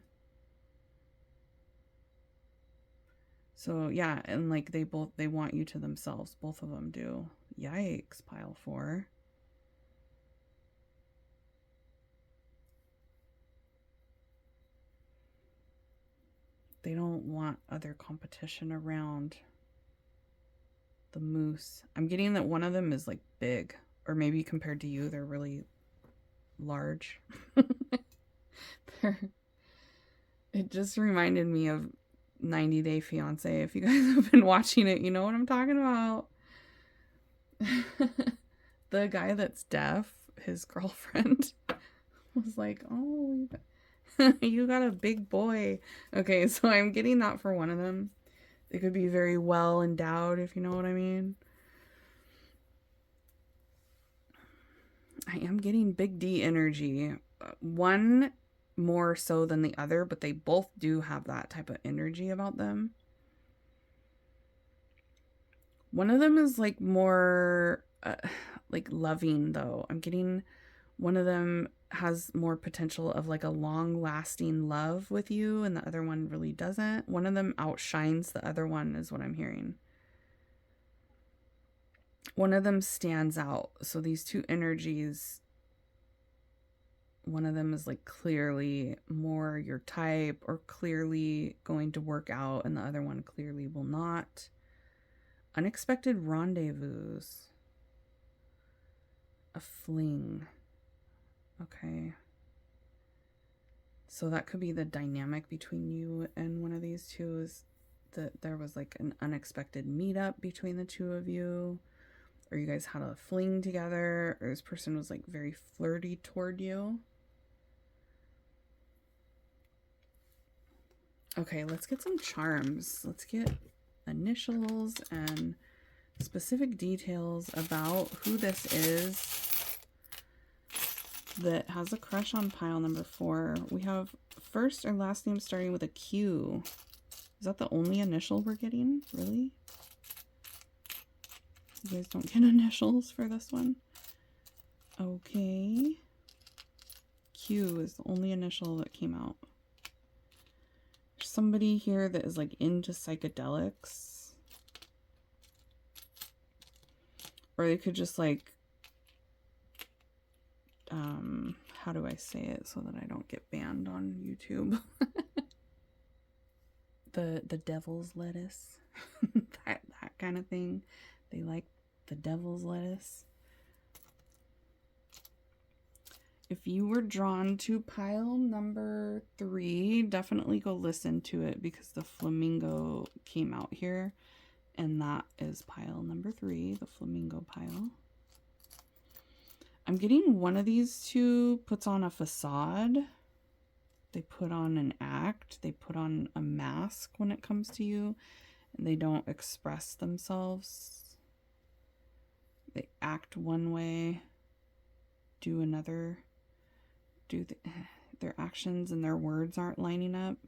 So yeah, and like they want you to themselves. Both of them do. Yikes, pile 4. They don't want other competition around. The Moose. I'm getting that one of them is like big, or maybe compared to you, they're really large. It just reminded me of 90 Day Fiance. If you guys have been watching it, you know what I'm talking about. The guy that's deaf, his girlfriend, was like, oh, you got a big boy. Okay, so I'm getting that for one of them. They could be very well endowed, if you know what I mean. I am getting big D energy. One more so than the other, but they both do have that type of energy about them. One of them is like more like loving, though. I'm getting one of them has more potential of like a long lasting love with you, and the other one really doesn't. One of them outshines the other one is what I'm hearing. One of them stands out. So these two energies, one of them is like clearly more your type or clearly going to work out, and the other one clearly will not. Unexpected rendezvous. A fling. Okay. So that could be the dynamic between you and one of these two, is that there was like an unexpected meetup between the two of you, or you guys had a fling together, or this person was like very flirty toward you. Okay, let's get some charms. Let's get initials and specific details about who this is that has a crush on pile number 4. We have first or last name starting with a Q. Is that the only initial we're getting? Really? You guys don't get initials for this one? Okay. Q is the only initial that came out. There's somebody here that is like into psychedelics. Or they could just like, how do I say it so that I don't get banned on YouTube? the devil's lettuce. that kind of thing. They like the devil's lettuce. If you were drawn to pile number 3, definitely go listen to it because the flamingo came out here. And that is pile number 3, the flamingo pile. I'm getting one of these two puts on a facade. They put on an act. They put on a mask when it comes to you. And they don't express themselves. They act one way, do another. Their actions and their words aren't lining up.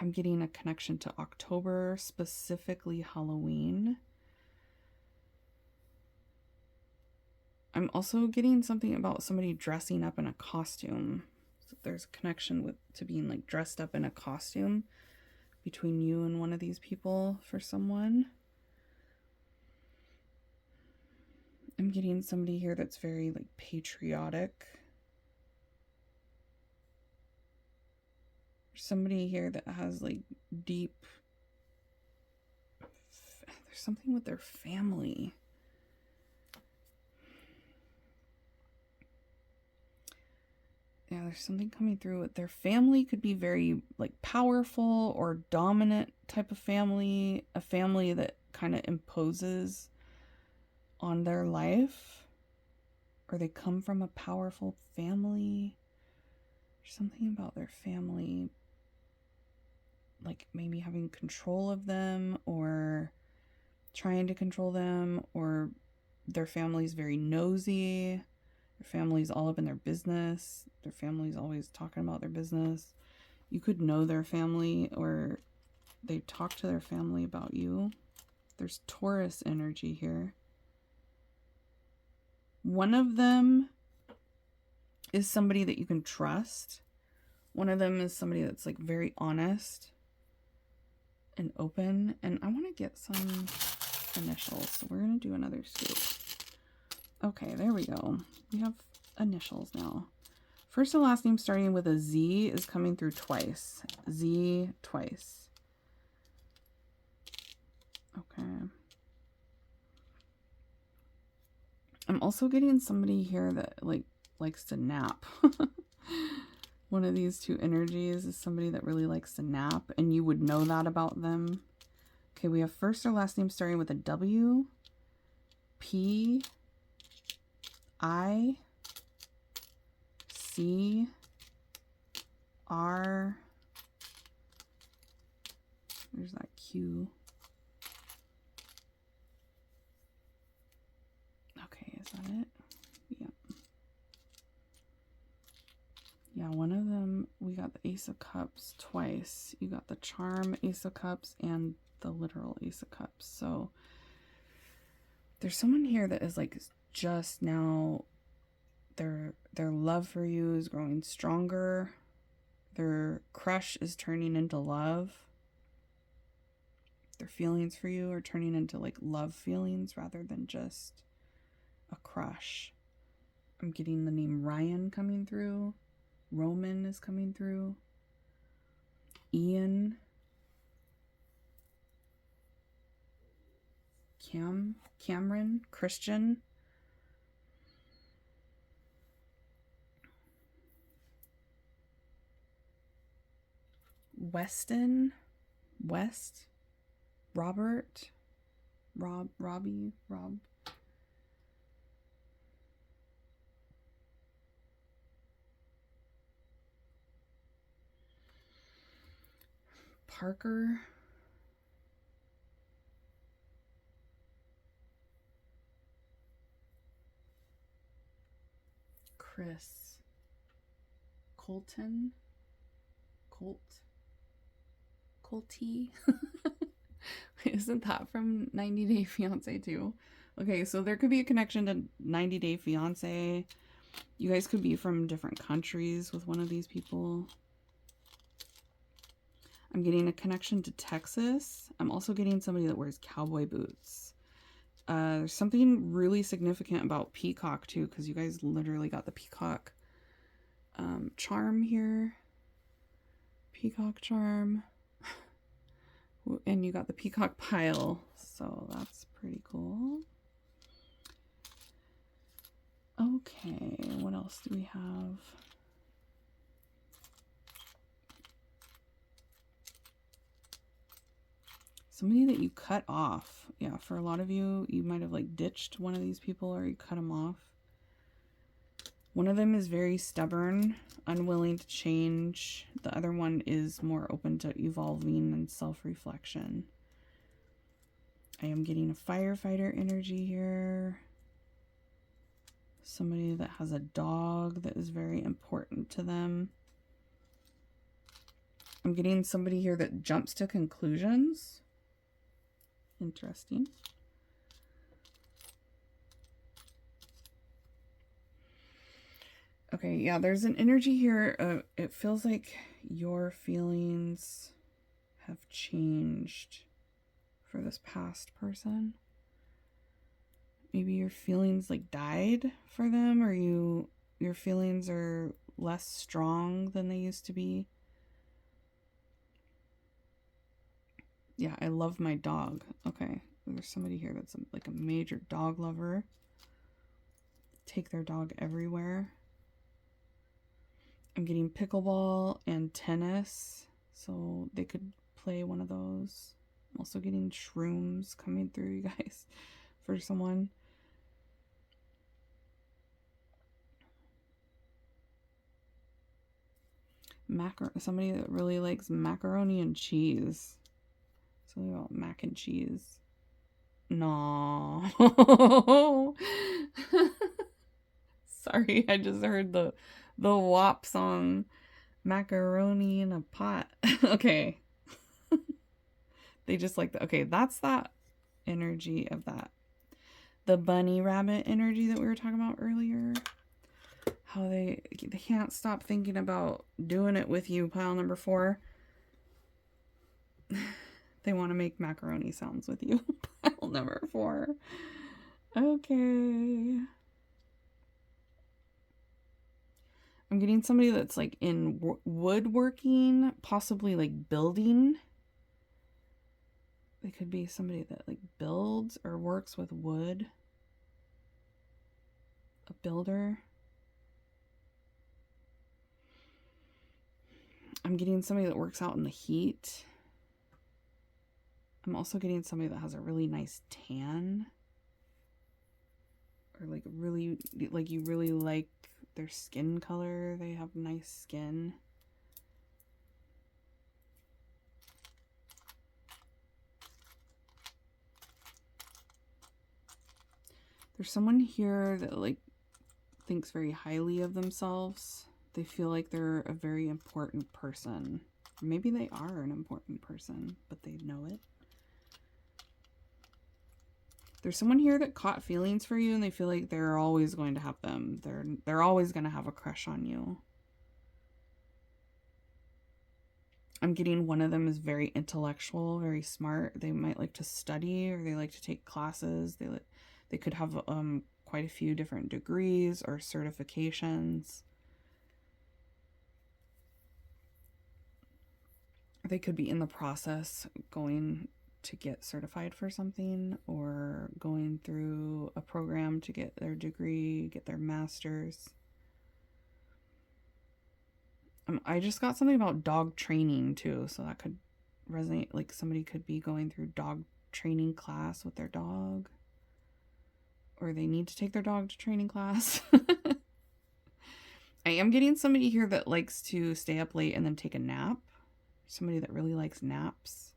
I'm getting a connection to October, specifically Halloween. I'm also getting something about somebody dressing up in a costume. So there's a connection to being like dressed up in a costume between you and one of these people for someone. I'm getting somebody here that's very like patriotic. Somebody here that has like deep, there's something with their family. Yeah, there's something coming through with their family. Could be very like powerful or dominant type of family, a family that kind of imposes on their life, or they come from a powerful family. There's something about their family, like maybe having control of them or trying to control them, or their family's very nosy. Their family's all up in their business. Their family's always talking about their business. You could know their family, or they talk to their family about you. There's Taurus energy here. One of them is somebody that you can trust. One of them is somebody that's like very honest and open. And I want to get some initials, so we're going to do another scoop. Okay, there we go. We have initials now. First and last name starting with a Z is coming through twice. Z twice. Okay. I'm also getting somebody here that like likes to nap. One of these two energies is somebody that really likes to nap, and you would know that about them. Okay, we have first or last name starting with a W, P, I, C, R, there's that Q. Okay, is that it? Yeah. Yeah, one of them, we got the Ace of Cups twice. You got the Charm Ace of Cups and the literal Ace of Cups. So there's someone here that is like just now, their love for you is growing stronger. Their crush is turning into love. Their feelings for you are turning into like love feelings rather than just a crush. I'm getting the name Ryan coming through. Roman is coming through. Ian. Cameron. Christian. Weston. West. Robert. Robbie. Rob. Parker. Chris. Colton. Colty. Isn't that from 90 Day Fiance too? Okay, so there could be a connection to 90 Day Fiance. You guys could be from different countries with one of these people. I'm getting a connection to Texas. I'm also getting somebody that wears cowboy boots. There's something really significant about peacock too, because you guys literally got the peacock charm here. Peacock charm. And you got the peacock pile, so that's pretty cool. Okay, what else do we have? Somebody that you cut off. Yeah, for a lot of you, you might have like ditched one of these people or you cut them off. One of them is very stubborn, unwilling to change. The other one is more open to evolving and self-reflection. I am getting a firefighter energy here. Somebody that has a dog that is very important to them. I'm getting somebody here that jumps to conclusions. Interesting. Okay, yeah, there's an energy here. It feels like your feelings have changed for this past person. Maybe your feelings like died for them, or your feelings are less strong than they used to be. Yeah, I love my dog. Okay, there's somebody here that's like a major dog lover. Take their dog everywhere. I'm getting pickleball and tennis, so they could play one of those. I'm also getting shrooms coming through, you guys, for someone. Somebody that really likes macaroni and cheese. Something about mac and cheese. No. Sorry, I just heard the WAP song, Macaroni in a Pot. Okay. They just like the, okay, that's that energy of that. The bunny rabbit energy that we were talking about earlier. How they can't stop thinking about doing it with you, pile number 4. They want to make macaroni sounds with you, pile number 4. Okay. I'm getting somebody that's like in woodworking, possibly like building. They could be somebody that like builds or works with wood. A builder. I'm getting somebody that works out in the heat. I'm also getting somebody that has a really nice tan. Or like really, like you really like their skin color. They have nice skin. There's someone here that like thinks very highly of themselves. They feel like they're a very important person. Maybe they are an important person, but they know it. There's someone here that caught feelings for you and they feel like they're always going to have them. They're always going to have a crush on you. I'm getting one of them is very intellectual, very smart. They might like to study or they like to take classes. They could have quite a few different degrees or certifications. They could be in the process going to get certified for something or going through a program to get their degree, get their master's. I just got something about dog training too, so that could resonate. Like somebody could be going through dog training class with their dog, or they need to take their dog to training class. I am getting somebody here that likes to stay up late and then take a nap. Somebody that really likes naps.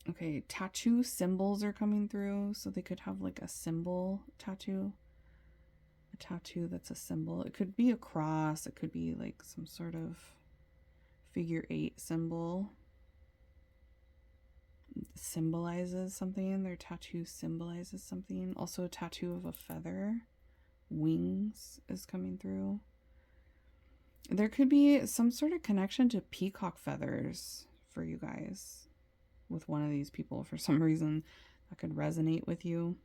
Okay, tattoo symbols are coming through, so they could have like a symbol tattoo. A tattoo that's a symbol. It could be a cross, it could be like some sort of figure 8 symbol. It symbolizes something. Their tattoo symbolizes something. Also a tattoo of a feather. Wings is coming through. There could be some sort of connection to peacock feathers for you guys with one of these people. For some reason that could resonate with you.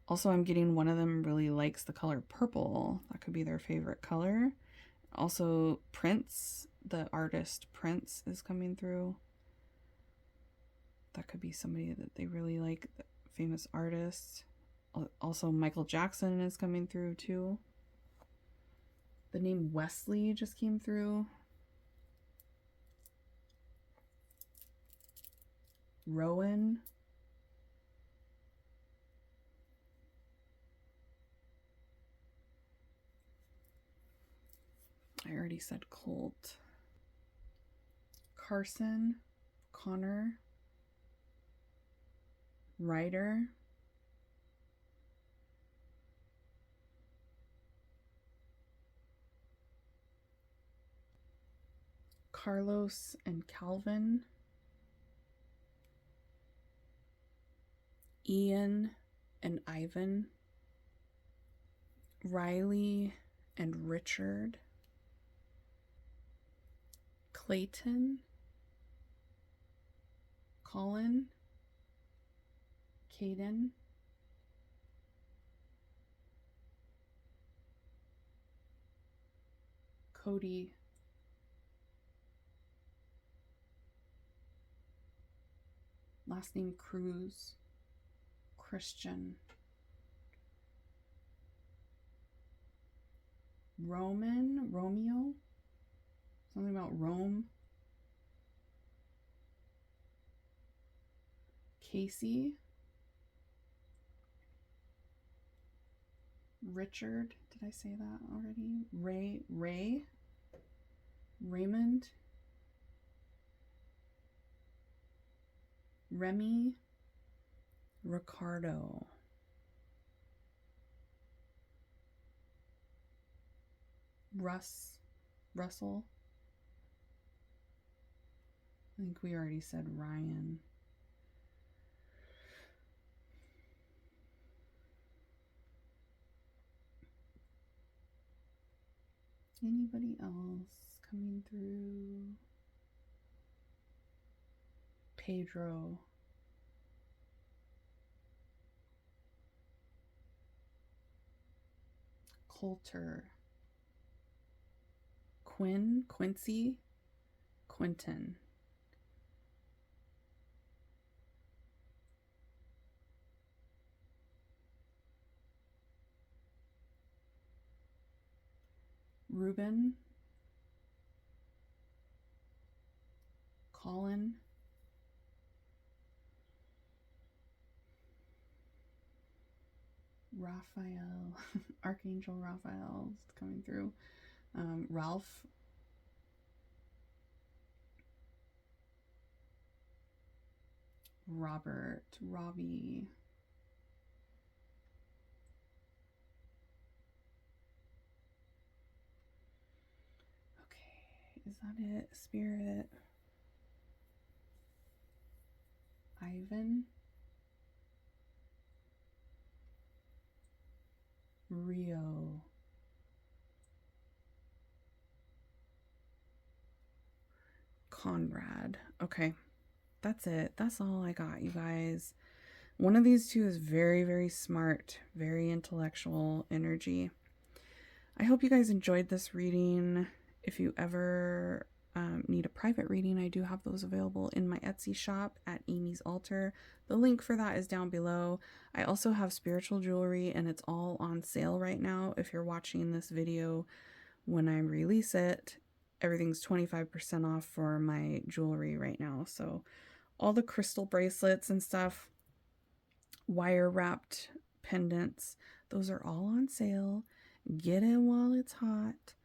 Also, I'm getting one of them really likes the color purple. That could be their favorite color. Also, Prince, the artist Prince, is coming through. That could be somebody that they really like, famous artist. Also, Michael Jackson is coming through too. The name Wesley just came through. Rowan. I already said Colt. Carson. Connor. Ryder. Carlos and Calvin. Ian and Ivan. Riley and Richard. Clayton. Colin. Caden. Cody. Last name Cruz. Christian. Romeo. Something about Rome. Casey. Richard. Did I say that already? Raymond. Remy. Ricardo. Russell. I think we already said Ryan. Anybody else coming through? Pedro. Coulter. Quincy. Quentin. Ruben. Colin. Raphael. Archangel Raphael is coming through. Ralph. Robert. Robbie. Okay, is that it? Spirit. Ivan. Rio. Conrad. Okay, that's it. That's all I got, you guys. One of these two is very, very smart, very intellectual energy. I hope you guys enjoyed this reading. If you ever need a private reading, I do have those available in my Etsy shop at Amy's Altar. The link for that is down below. I also have spiritual jewelry, and it's all on sale right now. If you're watching this video when I release it, everything's 25% off for my jewelry right now. So all the crystal bracelets and stuff, wire wrapped pendants, those are all on sale. Get it while it's hot.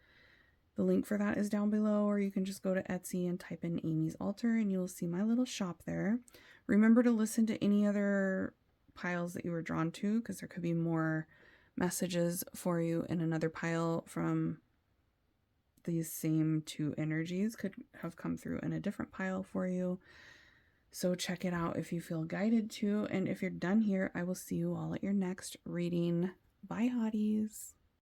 The link for that is down below, or you can just go to Etsy and type in Amy's Altar and you'll see my little shop there. Remember to listen to any other piles that you were drawn to, because there could be more messages for you in another pile from these same two energies could have come through in a different pile for you. So check it out if you feel guided to. And if you're done here, I will see you all at your next reading. Bye, hotties.